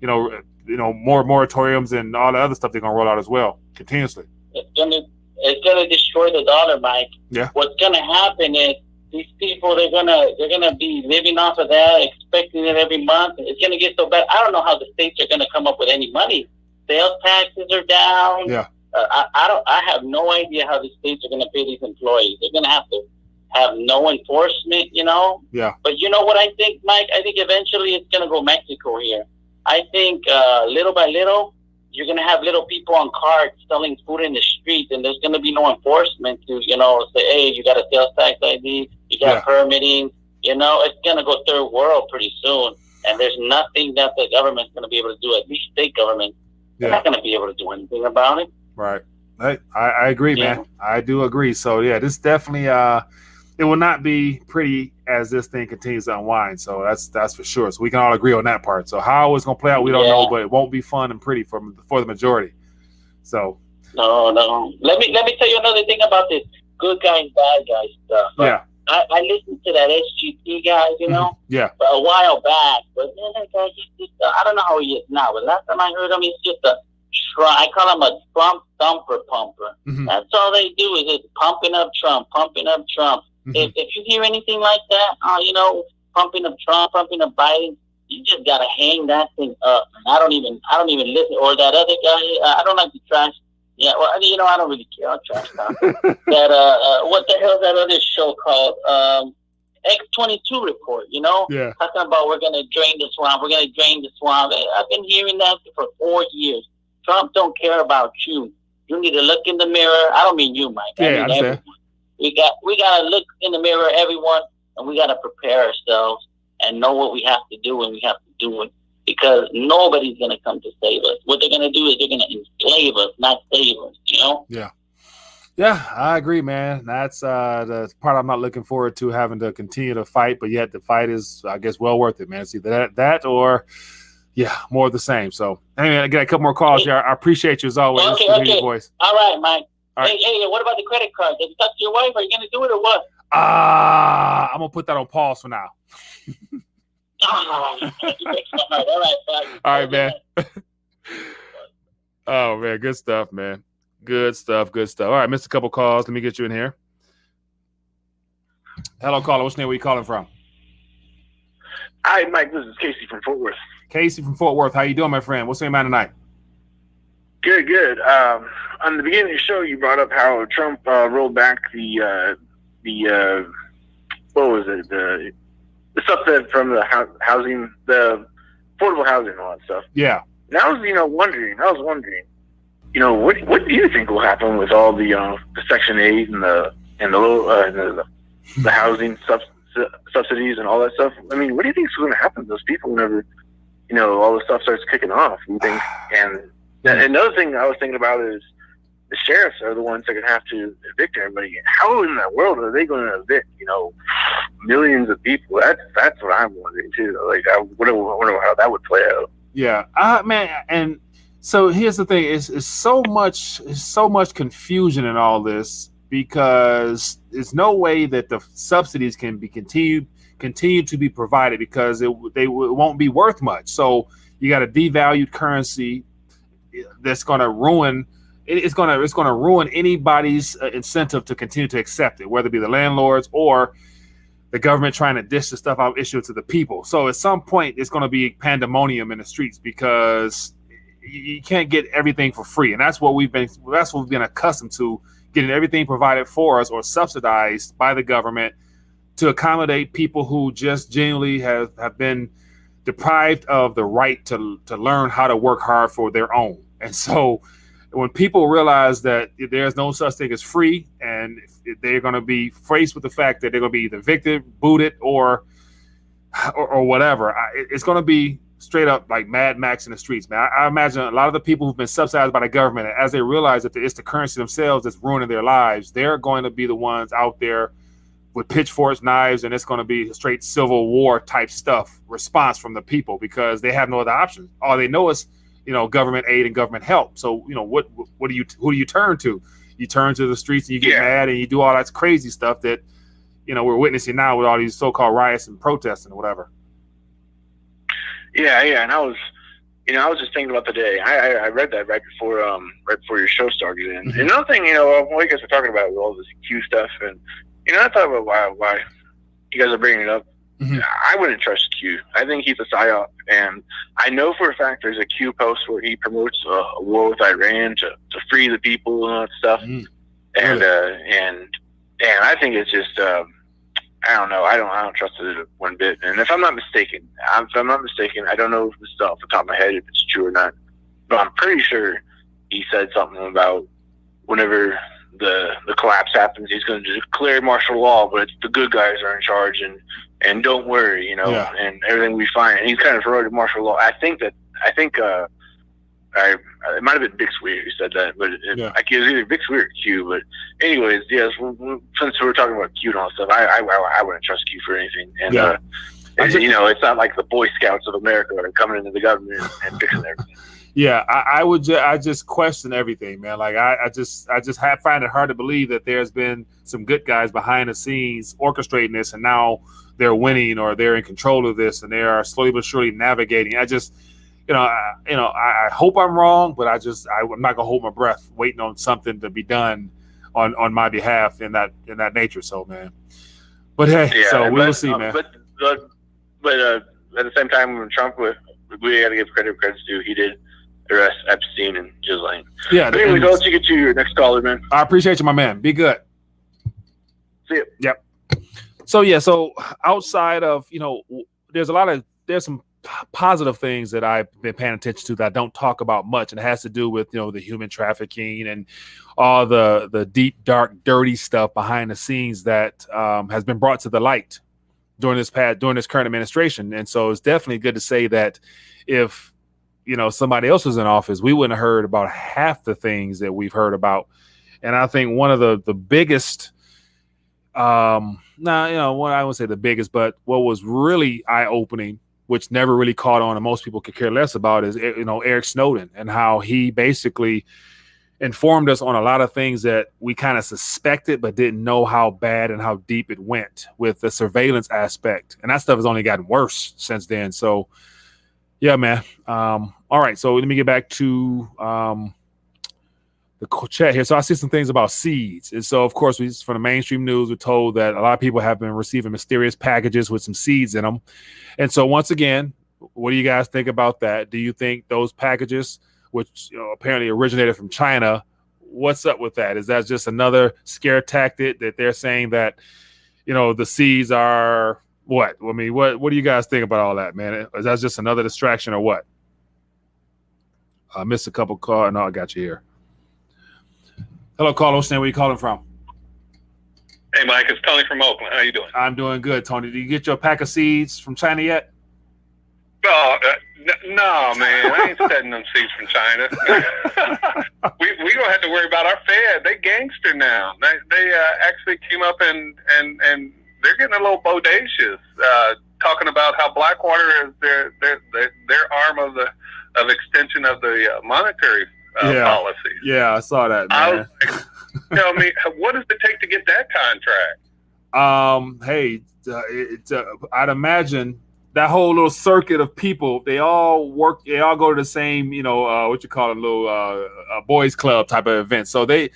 more moratoriums and all the other stuff they're going to roll out as well, continuously. It's gonna destroy the dollar, Mike. Yeah. What's gonna happen is these people they're gonna be living off of that, expecting it every month. It's gonna get so bad. I don't know how the states are gonna come up with any money. Sales taxes are down. Yeah. I have no idea how the states are gonna pay these employees. They're gonna have to have no enforcement, Yeah. But you know what I think, Mike? I think eventually it's gonna go Mexico here. I think little by little you're gonna have little people on carts selling food in the street, and there's gonna be no enforcement to say, hey, you got a sales tax ID, you got permitting. It's gonna go third world pretty soon, and there's nothing that the government's gonna be able to do. At least state government. They're not going to be able to do anything about it. Right. I agree, man. I do agree. So, yeah, this definitely it will not be pretty as this thing continues to unwind. So that's for sure. So we can all agree on that part. So how it's going to play out, we don't know, but it won't be fun and pretty for the majority. So. No. Let me tell you another thing about this good guys, bad guys stuff. Yeah. I listened to that SGP guy, Yeah. a while back, but man, that guy I don't know how he is now, but last time I heard him, he's just I call him a Trump thumper pumper. Mm-hmm. That's all they do is just pumping up Trump. Mm-hmm. If you hear anything like that, pumping up Trump, pumping up Biden, you just gotta hang that thing up. And I don't even listen. Or that other guy, I don't like to trash. Yeah, well, I don't really care. I'll trash talk. That what the hell is that other show called? X-22 report. Yeah. Talking about we're gonna drain the swamp. We're gonna drain the swamp. I've been hearing that for 4 years. Trump don't care about you. You need to look in the mirror. I don't mean you, Mike. Yeah, I mean everyone. We gotta look in the mirror, everyone, and we gotta prepare ourselves and know what we have to do when we have to do it. Because nobody's going to come to save us. What they're going to do is they're going to enslave us, not save us, Yeah. Yeah, I agree, man. That's the part I'm not looking forward to, having to continue to fight, but yet the fight is, I guess, well worth it, man. It's either that or, more of the same. So, anyway, I got a couple more calls here. I appreciate you as always. Okay. Your voice. All right, Mike. All right. Hey, what about the credit card? Did you talk to your wife? Are you going to do it or what? I'm going to put that on pause for now. All right, man. Oh, man. Good stuff, man. Good stuff. All right, missed a couple calls. Let me get you in here. Hello, caller. What's your name? Where you calling from? Hi, Mike. This is Casey from Fort Worth. Casey from Fort Worth. How you doing, my friend? What's your name tonight? Good. On the beginning of your show, you brought up how Trump rolled back the what was it? The stuff that from the housing, the affordable housing and all that stuff. Yeah. And I was, wondering, what do you think will happen with all the Section 8 and the housing subsidies and all that stuff? I mean, what do you think is going to happen to those people whenever, all this stuff starts kicking off? You think, and another thing I was thinking about is the sheriffs are the ones that are going to have to evict everybody. How in the world are they going to evict, millions of people? That's what I'm wondering too. Like, I wonder how that would play out. Yeah, man. And so here's the thing: it's so much confusion in all this, because there's no way that the subsidies can be continue to be provided, because they won't be worth much. So you got a devalued currency. that's going to ruin. It's going to ruin anybody's incentive to continue to accept it, whether it be the landlords or the government trying to dish the stuff out, issue it to the people. So at some point, it's going to be pandemonium in the streets because you can't get everything for free, and that's what we've been accustomed to, getting everything provided for us or subsidized by the government to accommodate people who just genuinely have been deprived of the right to learn how to work hard for their own. And so when people realize that there's no such thing as free, and they're going to be faced with the fact that they're going to be either evicted, booted, or whatever, it's going to be straight up like Mad Max in the streets, man. I imagine a lot of the people who've been subsidized by the government, as they realize that it's the currency themselves that's ruining their lives, they're going to be the ones out there with pitchforks, knives, and it's going to be a straight Civil War type stuff response from the people because they have no other option. All they know is, government aid and government help. So, who do you turn to? You turn to the streets and you get mad and you do all that crazy stuff that, we're witnessing now with all these so-called riots and protests and whatever. Yeah. And I was just thinking about the day. I read that right before your show started. And another thing, what you guys were talking about with all this Q stuff, and I thought about why you guys are bringing it up. Mm-hmm. I wouldn't trust Q. I think he's a psyop, and I know for a fact there's a Q post where he promotes a war with Iran to free the people and all that stuff. Mm-hmm. And I think it's just I don't know. I don't trust it one bit. And if I'm not mistaken, I don't know if this is off the top of my head if it's true or not, but I'm pretty sure he said something about whenever the collapse happens, he's going to declare martial law, but the good guys are in charge, and don't worry, and everything will be fine. And he's kind of promoted martial law. I think it might have been Big Sweet who said that, but it was either Big Sweet or Q. But anyways, yes, since we're talking about Q and all that stuff, I wouldn't trust Q for anything. And it's not like the Boy Scouts of America are coming into the government and fixing everything. Yeah, I just question everything, man. Like I just find it hard to believe that there's been some good guys behind the scenes orchestrating this, and now they're winning or they're in control of this, and they are slowly but surely navigating. I just, I hope I'm wrong, but I'm not gonna hold my breath waiting on something to be done on my behalf in that nature. So, man. But hey, we'll see, man. But at the same time, when Trump we got to give credit's due. He did arrest Epstein and Ghislaine. Yeah. But anyways, I'll let you get to your next caller, man. I appreciate you, my man. Be good. See you. Yep. So outside of, there's some positive things that I've been paying attention to that I don't talk about much, and it has to do with, the human trafficking and all the deep, dark, dirty stuff behind the scenes that has been brought to the light during this current administration. And so it's definitely good to say that if somebody else was in office, we wouldn't have heard about half the things that we've heard about. And I think one of the biggest, I wouldn't say the biggest, but what was really eye-opening, which never really caught on and most people could care less about, is, Eric Snowden, and how he basically informed us on a lot of things that we kind of suspected but didn't know how bad and how deep it went with the surveillance aspect. And that stuff has only gotten worse since then. So, yeah, man. All right. So let me get back to the chat here. So I see some things about seeds. And so, of course, from the mainstream news, we're told that a lot of people have been receiving mysterious packages with some seeds in them. And so once again, what do you guys think about that? Do you think those packages, which apparently originated from China, what's up with that? Is that just another scare tactic that they're saying that, the seeds are what? I mean, what do you guys think about all that, man? Is that just another distraction or what? I missed a couple calls. No, I got you here. Hello, Carlos. Where are you calling from? Hey, Mike. It's Tony from Oakland. How you doing? I'm doing good, Tony. Did you get your pack of seeds from China yet? No, man. I ain't setting them seeds from China. we don't have to worry about our Fed. They gangster now. They actually came up and they're getting a little bodacious, talking about how Blackwater is their arm of extension of the monetary policy. Yeah, I saw that, man. Tell me, what does it take to get that contract? I'd imagine that whole little circuit of people, they all go to the same, what you call a little boys club type of event. So that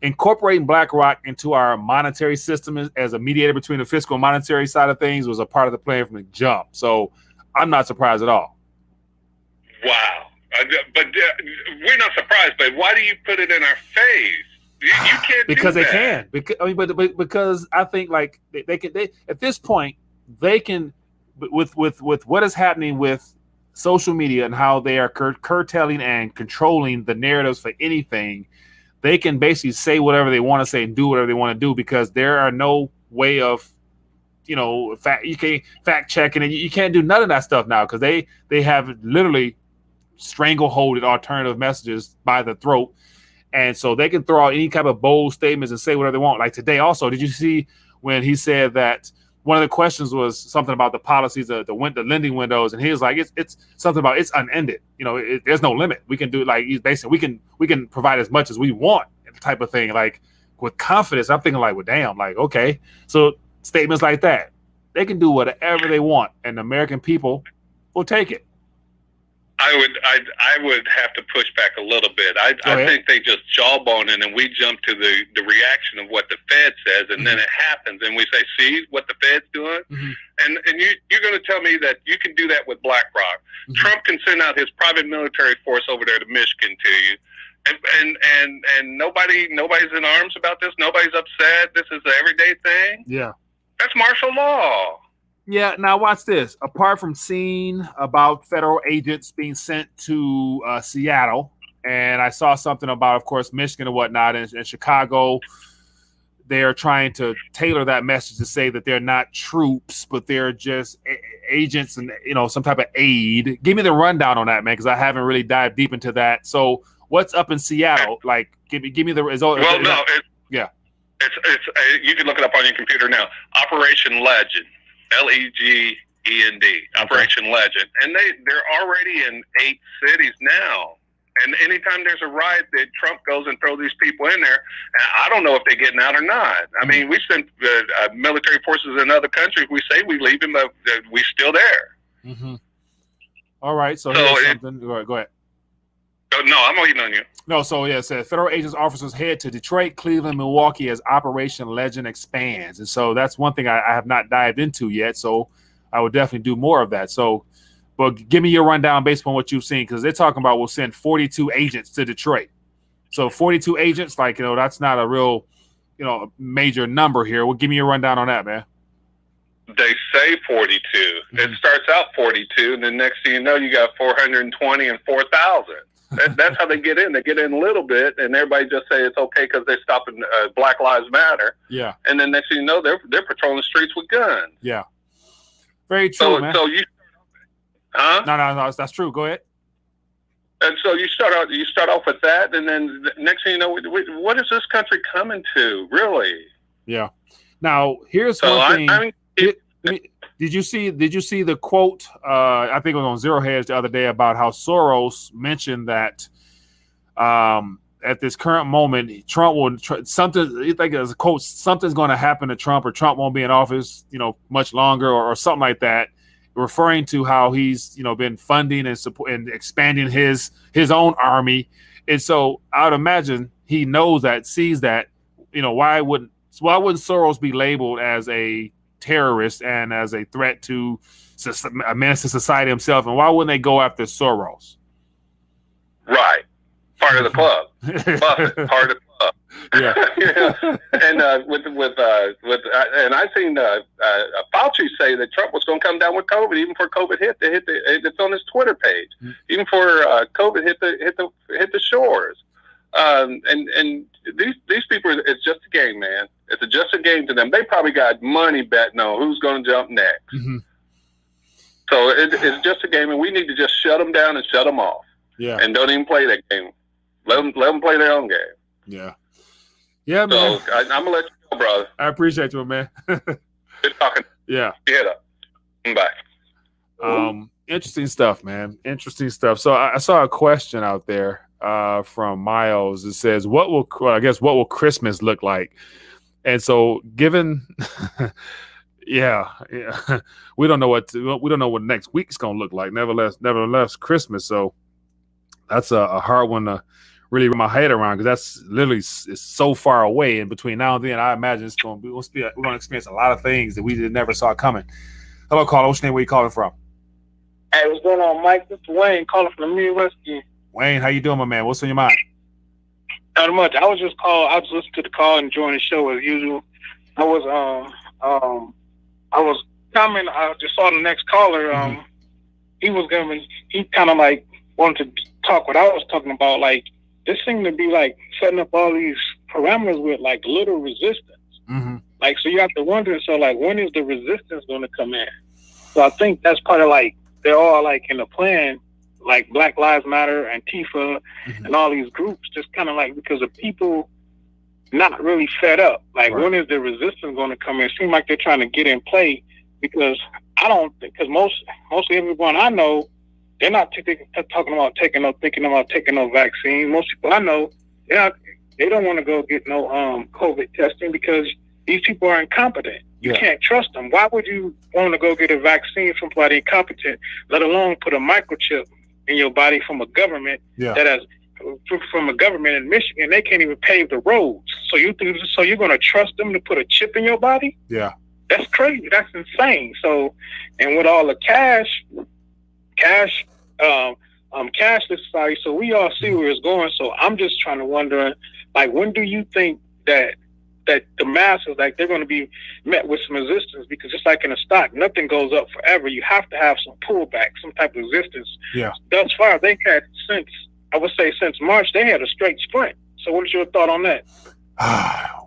incorporating BlackRock into our monetary system as a mediator between the fiscal and monetary side of things was a part of the plan from the jump. So I'm not surprised at all. Wow. But we're not surprised, but why do you put it in our face? You can't because do they that. can. Because I think like they can at this point they can with what is happening with social media and how they are curtailing and controlling the narratives for anything. They can basically say whatever they want to say and do whatever they want to do because there are no way of you can't fact checking and you can't do none of that stuff now because they have literally strangleholded alternative messages by the throat. And so they can throw out any type of bold statements and say whatever they want. Like today also, did you see when he said that one of the questions was something about the policies, the lending windows, and he was like, it's something about it's unended. There's no limit. We can do like basically we can provide as much as we want type of thing. Like with confidence, I'm thinking like, well, damn, like okay. So statements like that, they can do whatever they want, and the American people will take it. I would have to push back a little bit. I think they just jawbone and then we jump to the reaction of what the Fed says, and then it happens, and we say, "See what the Fed's doing?" And you're going to tell me that you can do that with BlackRock? Trump can send out his private military force over there to Michigan to you, and nobody's in arms about this. Nobody's upset. This is an everyday thing. Yeah, that's martial law. Yeah, now watch this. Apart from seeing about federal agents being sent to Seattle, and I saw something about, of course, Michigan and whatnot, and Chicago, they're trying to tailor that message to say that they're not troops, but they're just agents and, some type of aid. Give me the rundown on that, man, because I haven't really dived deep into that. So what's up in Seattle? Like, give me the result. It's you can look it up on your computer now. Operation Legend. Legend, Operation Legend, and they're already in 8 cities now. And anytime there's a riot, that Trump goes and throws these people in there. And I don't know if they're getting out or not. I mean, we sent military forces in other countries. We say we leave them, but we're still there. All right, so here's something. Go ahead. No, I'm waiting on you. No, so yeah, it said federal agents officers head to Detroit, Cleveland, Milwaukee as Operation Legend expands. And so that's one thing I have not dived into yet. So I would definitely do more of that. So, but give me your rundown based on what you've seen, because they're talking about we'll send 42 agents to Detroit. So 42 agents, that's not a real, major number here. Well, give me your rundown on that, man. They say 42. It starts out 42, and then next thing you know, you got 420 and 4,000. That's how they get in. They get in a little bit, and everybody just say it's okay because they're stopping Black Lives Matter. Yeah. And then next thing you know, they're patrolling the streets with guns. Yeah. Very true, man. So you, huh? No, that's true. Go ahead. And so you start off with that, and then the next thing you know, what is this country coming to? Really? Yeah. Now here's one thing. Did you see the quote? I think it was on Zero Hedge the other day about how Soros mentioned that at this current moment, Trump will something. You think as a quote, something's going to happen to Trump, or Trump won't be in office, much longer, or something like that, referring to how he's been funding and support and expanding his own army. And so I would imagine he knows that, sees that. Why wouldn't Soros be labeled as a terrorist and as a threat to a menace to society himself, and why wouldn't they go after Soros? Right, part of the club. Part of the club. Yeah. And and I seen Fauci say that Trump was going to come down with COVID even before COVID hit. It's on his Twitter page. Even before COVID hit the shores. And these people, it's just a game, man. It's just a game to them. They probably got money betting on who's going to jump next. So it's just a game, and we need to just shut them down and shut them off. Yeah. And don't even play that game. Let them play their own game. Yeah. Yeah, man. So I'm gonna let you go, brother. I appreciate you, man. Good talking. Yeah. Get up. Bye. Interesting stuff, man. Interesting stuff. So I saw a question out there from Miles. It says, what will Christmas look like? And so given Yeah. We don't know what next week's gonna look like. Nevertheless, Christmas. So that's a hard one to really wrap my head around, because that's literally it's so far away. And between now and then, I imagine we're gonna experience a lot of things that we never saw coming. Hello, caller. What's your name? Where you calling from? Hey, what's going on, Mike? This is Wayne calling from the Midwest again. Wayne, how you doing, my man? What's on your mind? Not much. I was listening to the call and enjoying the show as usual. I was commenting. I just saw the next caller. He kind of like wanted to talk what I was talking about. Like, this seemed to be like setting up all these parameters with like little resistance. Mm-hmm. Like, so you have to wonder, so like, when is the resistance going to come in? So I think that's part of like, they're all like in a plan, like Black Lives Matter, Antifa, and all these groups, just kind of like, because of people not really fed up. Like, when is the resistance going to come in? It seems like they're trying to get in play, because mostly everyone I know, they're not thinking about taking no vaccine. Most people I know, they don't want to go get no COVID testing, because these people are incompetent. You can't trust them. Why would you want to go get a vaccine from somebody incompetent, let alone put a microchip in your body from a government from a government in Michigan? They can't even pave the roads. So you're going to trust them to put a chip in your body? Yeah. That's crazy. That's insane. So, and with all the cashless society, so we all see where it's going. So I'm just trying to wonder, like, when do you think that the masses, like, they're going to be met with some resistance? Because just like in a stock, nothing goes up forever. You have to have some pullback, some type of resistance. Yeah. Thus far, they had since March, they had a straight sprint. So what is your thought on that?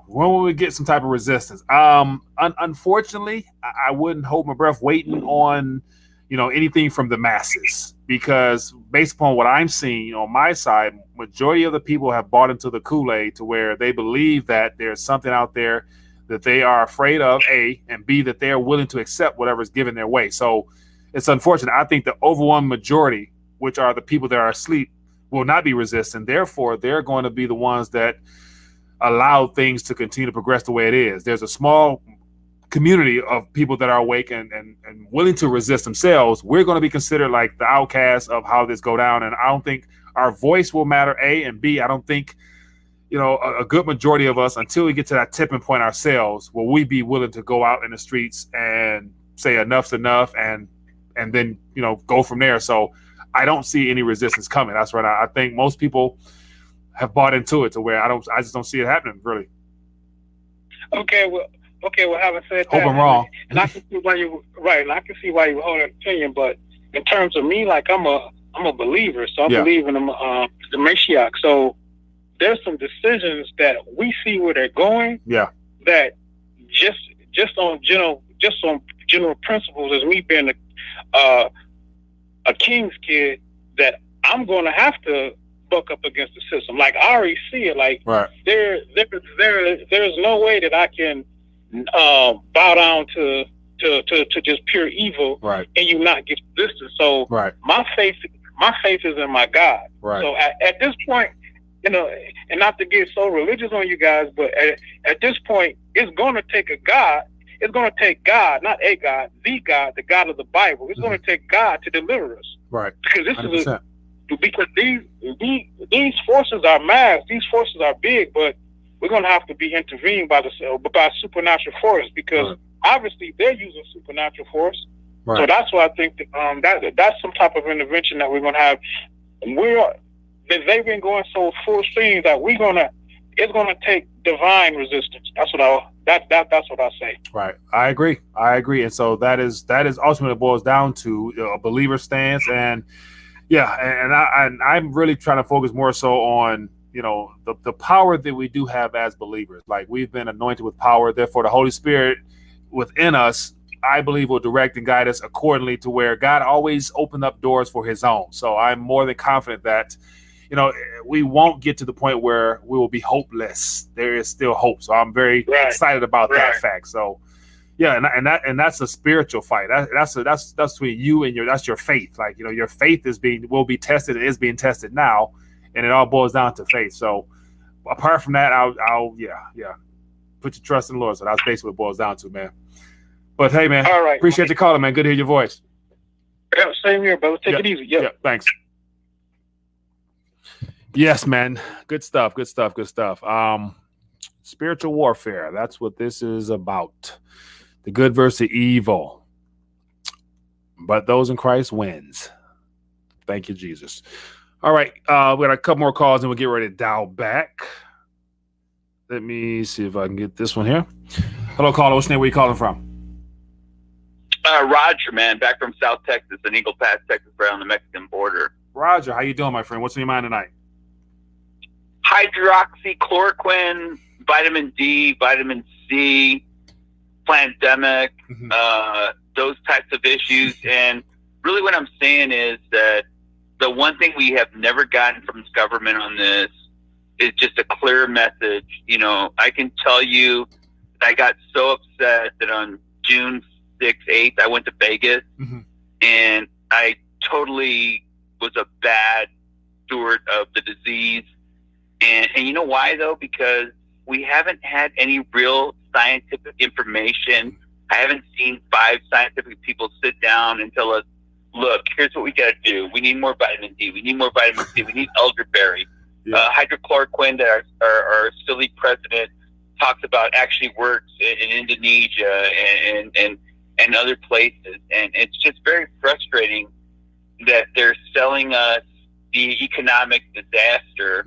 When will we get some type of resistance? Unfortunately, I wouldn't hold my breath waiting on, anything from the masses, because based upon what I'm seeing on my side, majority of the people have bought into the Kool-Aid to where they believe that there's something out there that they are afraid of, A, and B, that they're willing to accept whatever's given their way. So it's unfortunate. I think the overwhelming majority, which are the people that are asleep, will not be resistant. Therefore, they're going to be the ones that allow things to continue to progress the way it is. There's a small community of people that are awake and willing to resist themselves. We're going to be considered like the outcasts of how this go down. And I don't think our voice will matter, A, and B, I don't think, a good majority of us, until we get to that tipping point ourselves, will we be willing to go out in the streets and say enough's enough and then, go from there. So I don't see any resistance coming. That's right. I think most people have bought into it to where I just don't see it happening, really. Okay, well, having said that, hope I'm wrong. And I can see why you and I can see why you hold an opinion. But in terms of me, like, I'm a believer, so I believe in the Mashiach. So there's some decisions that we see where they're going. Yeah. That just on general principles, as me being a king's kid, that I'm going to have to buck up against the system. Like, I already see it. Like, there's no way that I can bow down to just pure evil, and you not get resistance. So my faith is in my God. So at this point, and not to get so religious on you guys, but at this point, it's going to take a God. It's going to take God, not a God, the God of the Bible. It's going to take God to deliver us. Right. Because this 100%. Because these forces are mass. These forces are big, but we're going to have to be intervened by supernatural force, because obviously they're using supernatural force. So that's why I think that that's some type of intervention that we're going to have. They've been going so full steam that it's going to take divine resistance. That's what I say. Right. I agree. And so that is ultimately boils down to a believer stance. And I'm really trying to focus more so on, the power that we do have as believers. Like, we've been anointed with power. Therefore, the Holy Spirit within us, I believe, will direct and guide us accordingly to where God always opened up doors for his own. So I'm more than confident that, we won't get to the point where we will be hopeless. There is still hope. So I'm very excited about that fact. So and that's a spiritual fight. That's between you and that's your faith. Like, your faith will be tested and is being tested now, and it all boils down to faith. So apart from that, I'll put your trust in the Lord. So that's basically what it boils down to, man. But hey, man, All right. appreciate you calling, man. Good to hear your voice. Yeah, same here, brother. Take it easy. Yeah, thanks. Yes, man. Good stuff. Spiritual warfare. That's what this is about. The good versus the evil. But those in Christ wins. Thank you, Jesus. All right. We got a couple more calls and we'll get ready to dial back. Let me see if I can get this one here. Hello, caller. What's your name? Where you calling from? Roger, man, back from South Texas, in Eagle Pass, Texas, right on the Mexican border. Roger, how you doing, my friend? What's on your mind tonight? Hydroxychloroquine, vitamin D, vitamin C, pandemic, those types of issues. And really what I'm saying is that the one thing we have never gotten from this government on this is just a clear message. You know, I can tell you I got so upset that on June 6th, 8th, I went to Vegas and I totally was a bad steward of the disease. And you know why, though? Because we haven't had any real scientific information. I haven't seen 5 scientific people sit down and tell us, look, here's what we got to do. We need more vitamin D. We need more vitamin C. We need elderberry. Hydrochloroquine that our silly president talks about actually works in Indonesia and other places. And it's just very frustrating that they're selling us the economic disaster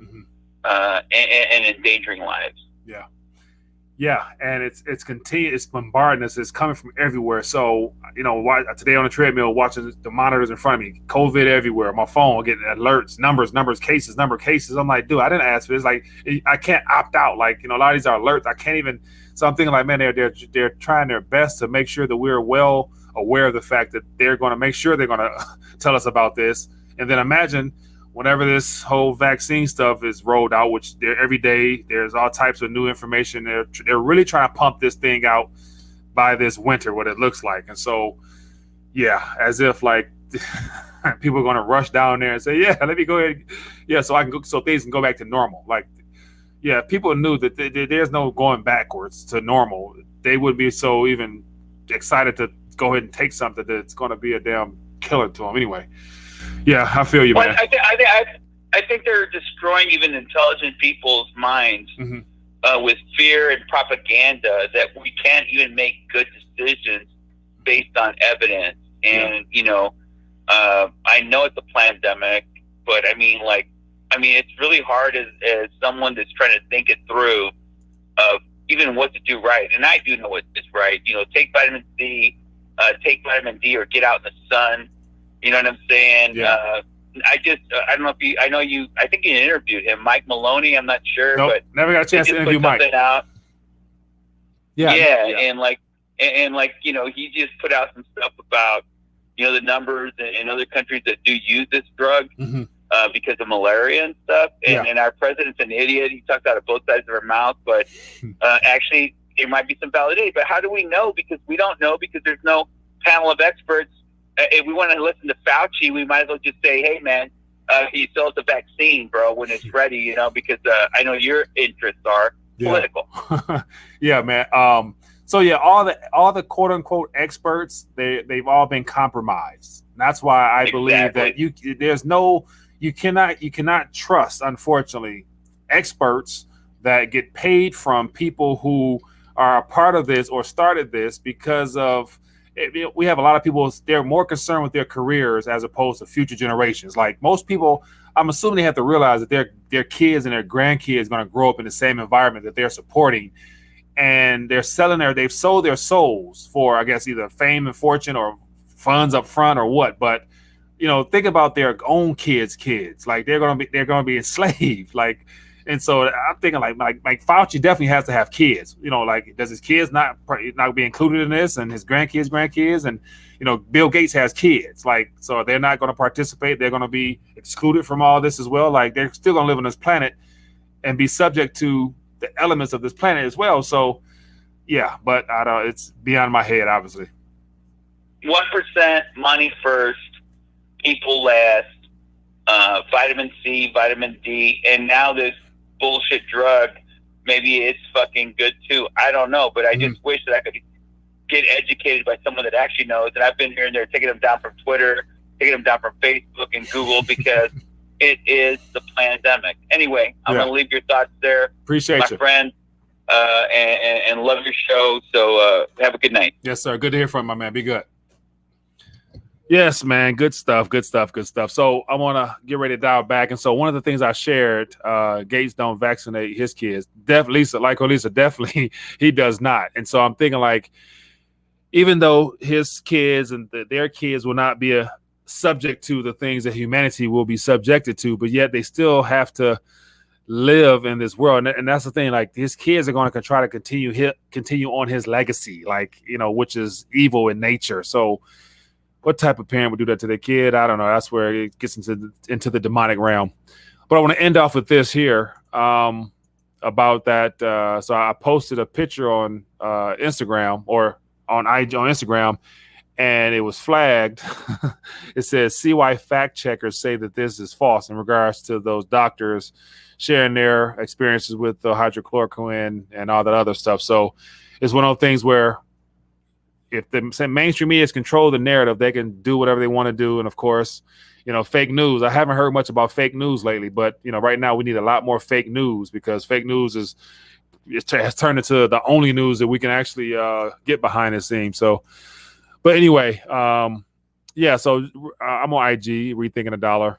and endangering lives. Yeah, and it's continued. It's bombarding us. It's coming from everywhere. So, you know, today on the treadmill, watching the monitors in front of me, COVID everywhere. My phone getting alerts, numbers, cases. I'm like, dude, I didn't ask for this. Like, I can't opt out. Like, you know, a lot of these are alerts. I can't even. So I'm thinking, like, man, they're trying their best to make sure that we're well aware of the fact that they're going to make sure they're going to tell us about this. And then imagine whenever this whole vaccine stuff is rolled out, which every day there's all types of new information. They're really trying to pump this thing out by this winter, what it looks like. And so, yeah, as if like people are going to rush down there and say, yeah, let me go ahead. Yeah, so things can go back to normal. Like, yeah, people knew that there's no going backwards to normal. They would be so even excited to go ahead and take something that's going to be a damn killer to them anyway. Yeah, I feel you, man. Well, I think they're destroying even intelligent people's minds with fear and propaganda that we can't even make good decisions based on evidence. And, you know, I know it's a pandemic, but I mean, it's really hard as someone that's trying to think it through of even what to do right. And I do know what is right. You know, take vitamin C, take vitamin D, or get out in the sun. You know what I'm saying? Yeah. I don't know if I think you interviewed him, Mike Maloney. I'm not sure, nope, but never got a chance to interview Mike. Out. Yeah. And you know, he just put out some stuff about, you know, the numbers in other countries that do use this drug because of malaria and stuff. And our president's an idiot. He talks out of both sides of our mouth, but actually there might be some validity. But how do we know? Because we don't know, because there's no panel of experts. If we want to listen to Fauci, we might as well just say, hey, man, he sells the vaccine, bro, when it's ready, you know, because I know your interests are political. Yeah, man. So, yeah, all the quote unquote experts, they've all been compromised. And that's why I believe that you cannot trust, unfortunately, experts that get paid from people who are a part of this or started this because of. We have a lot of people, they're more concerned with their careers as opposed to future generations. Like most people, I'm assuming they have to realize that their kids and their grandkids are going to grow up in the same environment that they're supporting. And they've sold their souls for, I guess, either fame and fortune or funds up front or what. But, you know, think about their own kids. Like they're going to be enslaved. Like, and so I'm thinking like Fauci definitely has to have kids. You know, like does his kids not be included in this, and his grandkids, and you know Bill Gates has kids. Like so they're not going to participate. They're going to be excluded from all this as well. Like they're still going to live on this planet and be subject to the elements of this planet as well. So yeah, but I don't. It's beyond my head, obviously. 1% money first, people last. Vitamin C, vitamin D, and now this bullshit drug, maybe it's fucking good too. I don't know, but I just wish that I could get educated by someone that actually knows. And I've been here and there taking them down from Twitter, taking them down from Facebook and Google because it is the pandemic. Anyway, I'm going to leave your thoughts there. Appreciate my you. friend, and love your show. So have a good night. Yes, sir. Good to hear from you, my man. Be good. Yes, man. Good stuff. Good stuff. Good stuff. So I want to get ready to dial back. And so one of the things I shared, Gates don't vaccinate his kids. Lisa, definitely he does not. And so I'm thinking like, even though his kids and their kids will not be subject to the things that humanity will be subjected to, but yet they still have to live in this world. And that's the thing, like his kids are going to try to continue on his legacy, like, which is evil in nature. So what type of parent would do that to their kid? I don't know. That's where it gets into the demonic realm. But I want to end off with this here about that. So I posted a picture on Instagram or on Instagram, and it was flagged. It says, see why fact checkers say that this is false in regards to those doctors sharing their experiences with the hydrochloroquine and all that other stuff. So it's one of those things where if the mainstream media control the narrative, they can do whatever they want to do. And of course, fake news. I haven't heard much about fake news lately, but right now we need a lot more fake news because fake news has turned into the only news that we can actually get behind, it seems. So, but anyway, so I'm on IG, Rethinking a Dollar.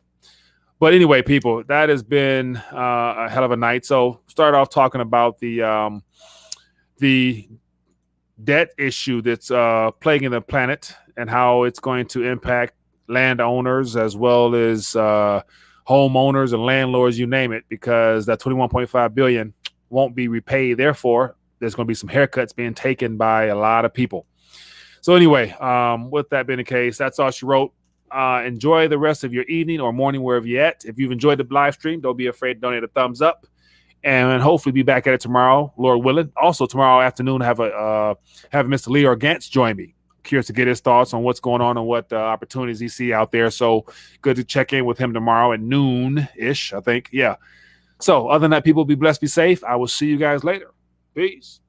But anyway, people, that has been a hell of a night. So start off talking about the debt issue that's plaguing the planet and how it's going to impact landowners as well as homeowners and landlords, you name it, because that $21.5 billion won't be repaid. Therefore, there's going to be some haircuts being taken by a lot of people. So anyway, with that being the case, that's all she wrote. Enjoy the rest of your evening or morning wherever you're at. If you've enjoyed the live stream, don't be afraid to donate a thumbs up. And hopefully be back at it tomorrow, Lord willing. Also tomorrow afternoon, have Mr. Leo Gantz join me. Curious to get his thoughts on what's going on and what opportunities he see out there. So good to check in with him tomorrow at noon-ish, I think. Yeah. So other than that, people, be blessed, be safe. I will see you guys later. Peace.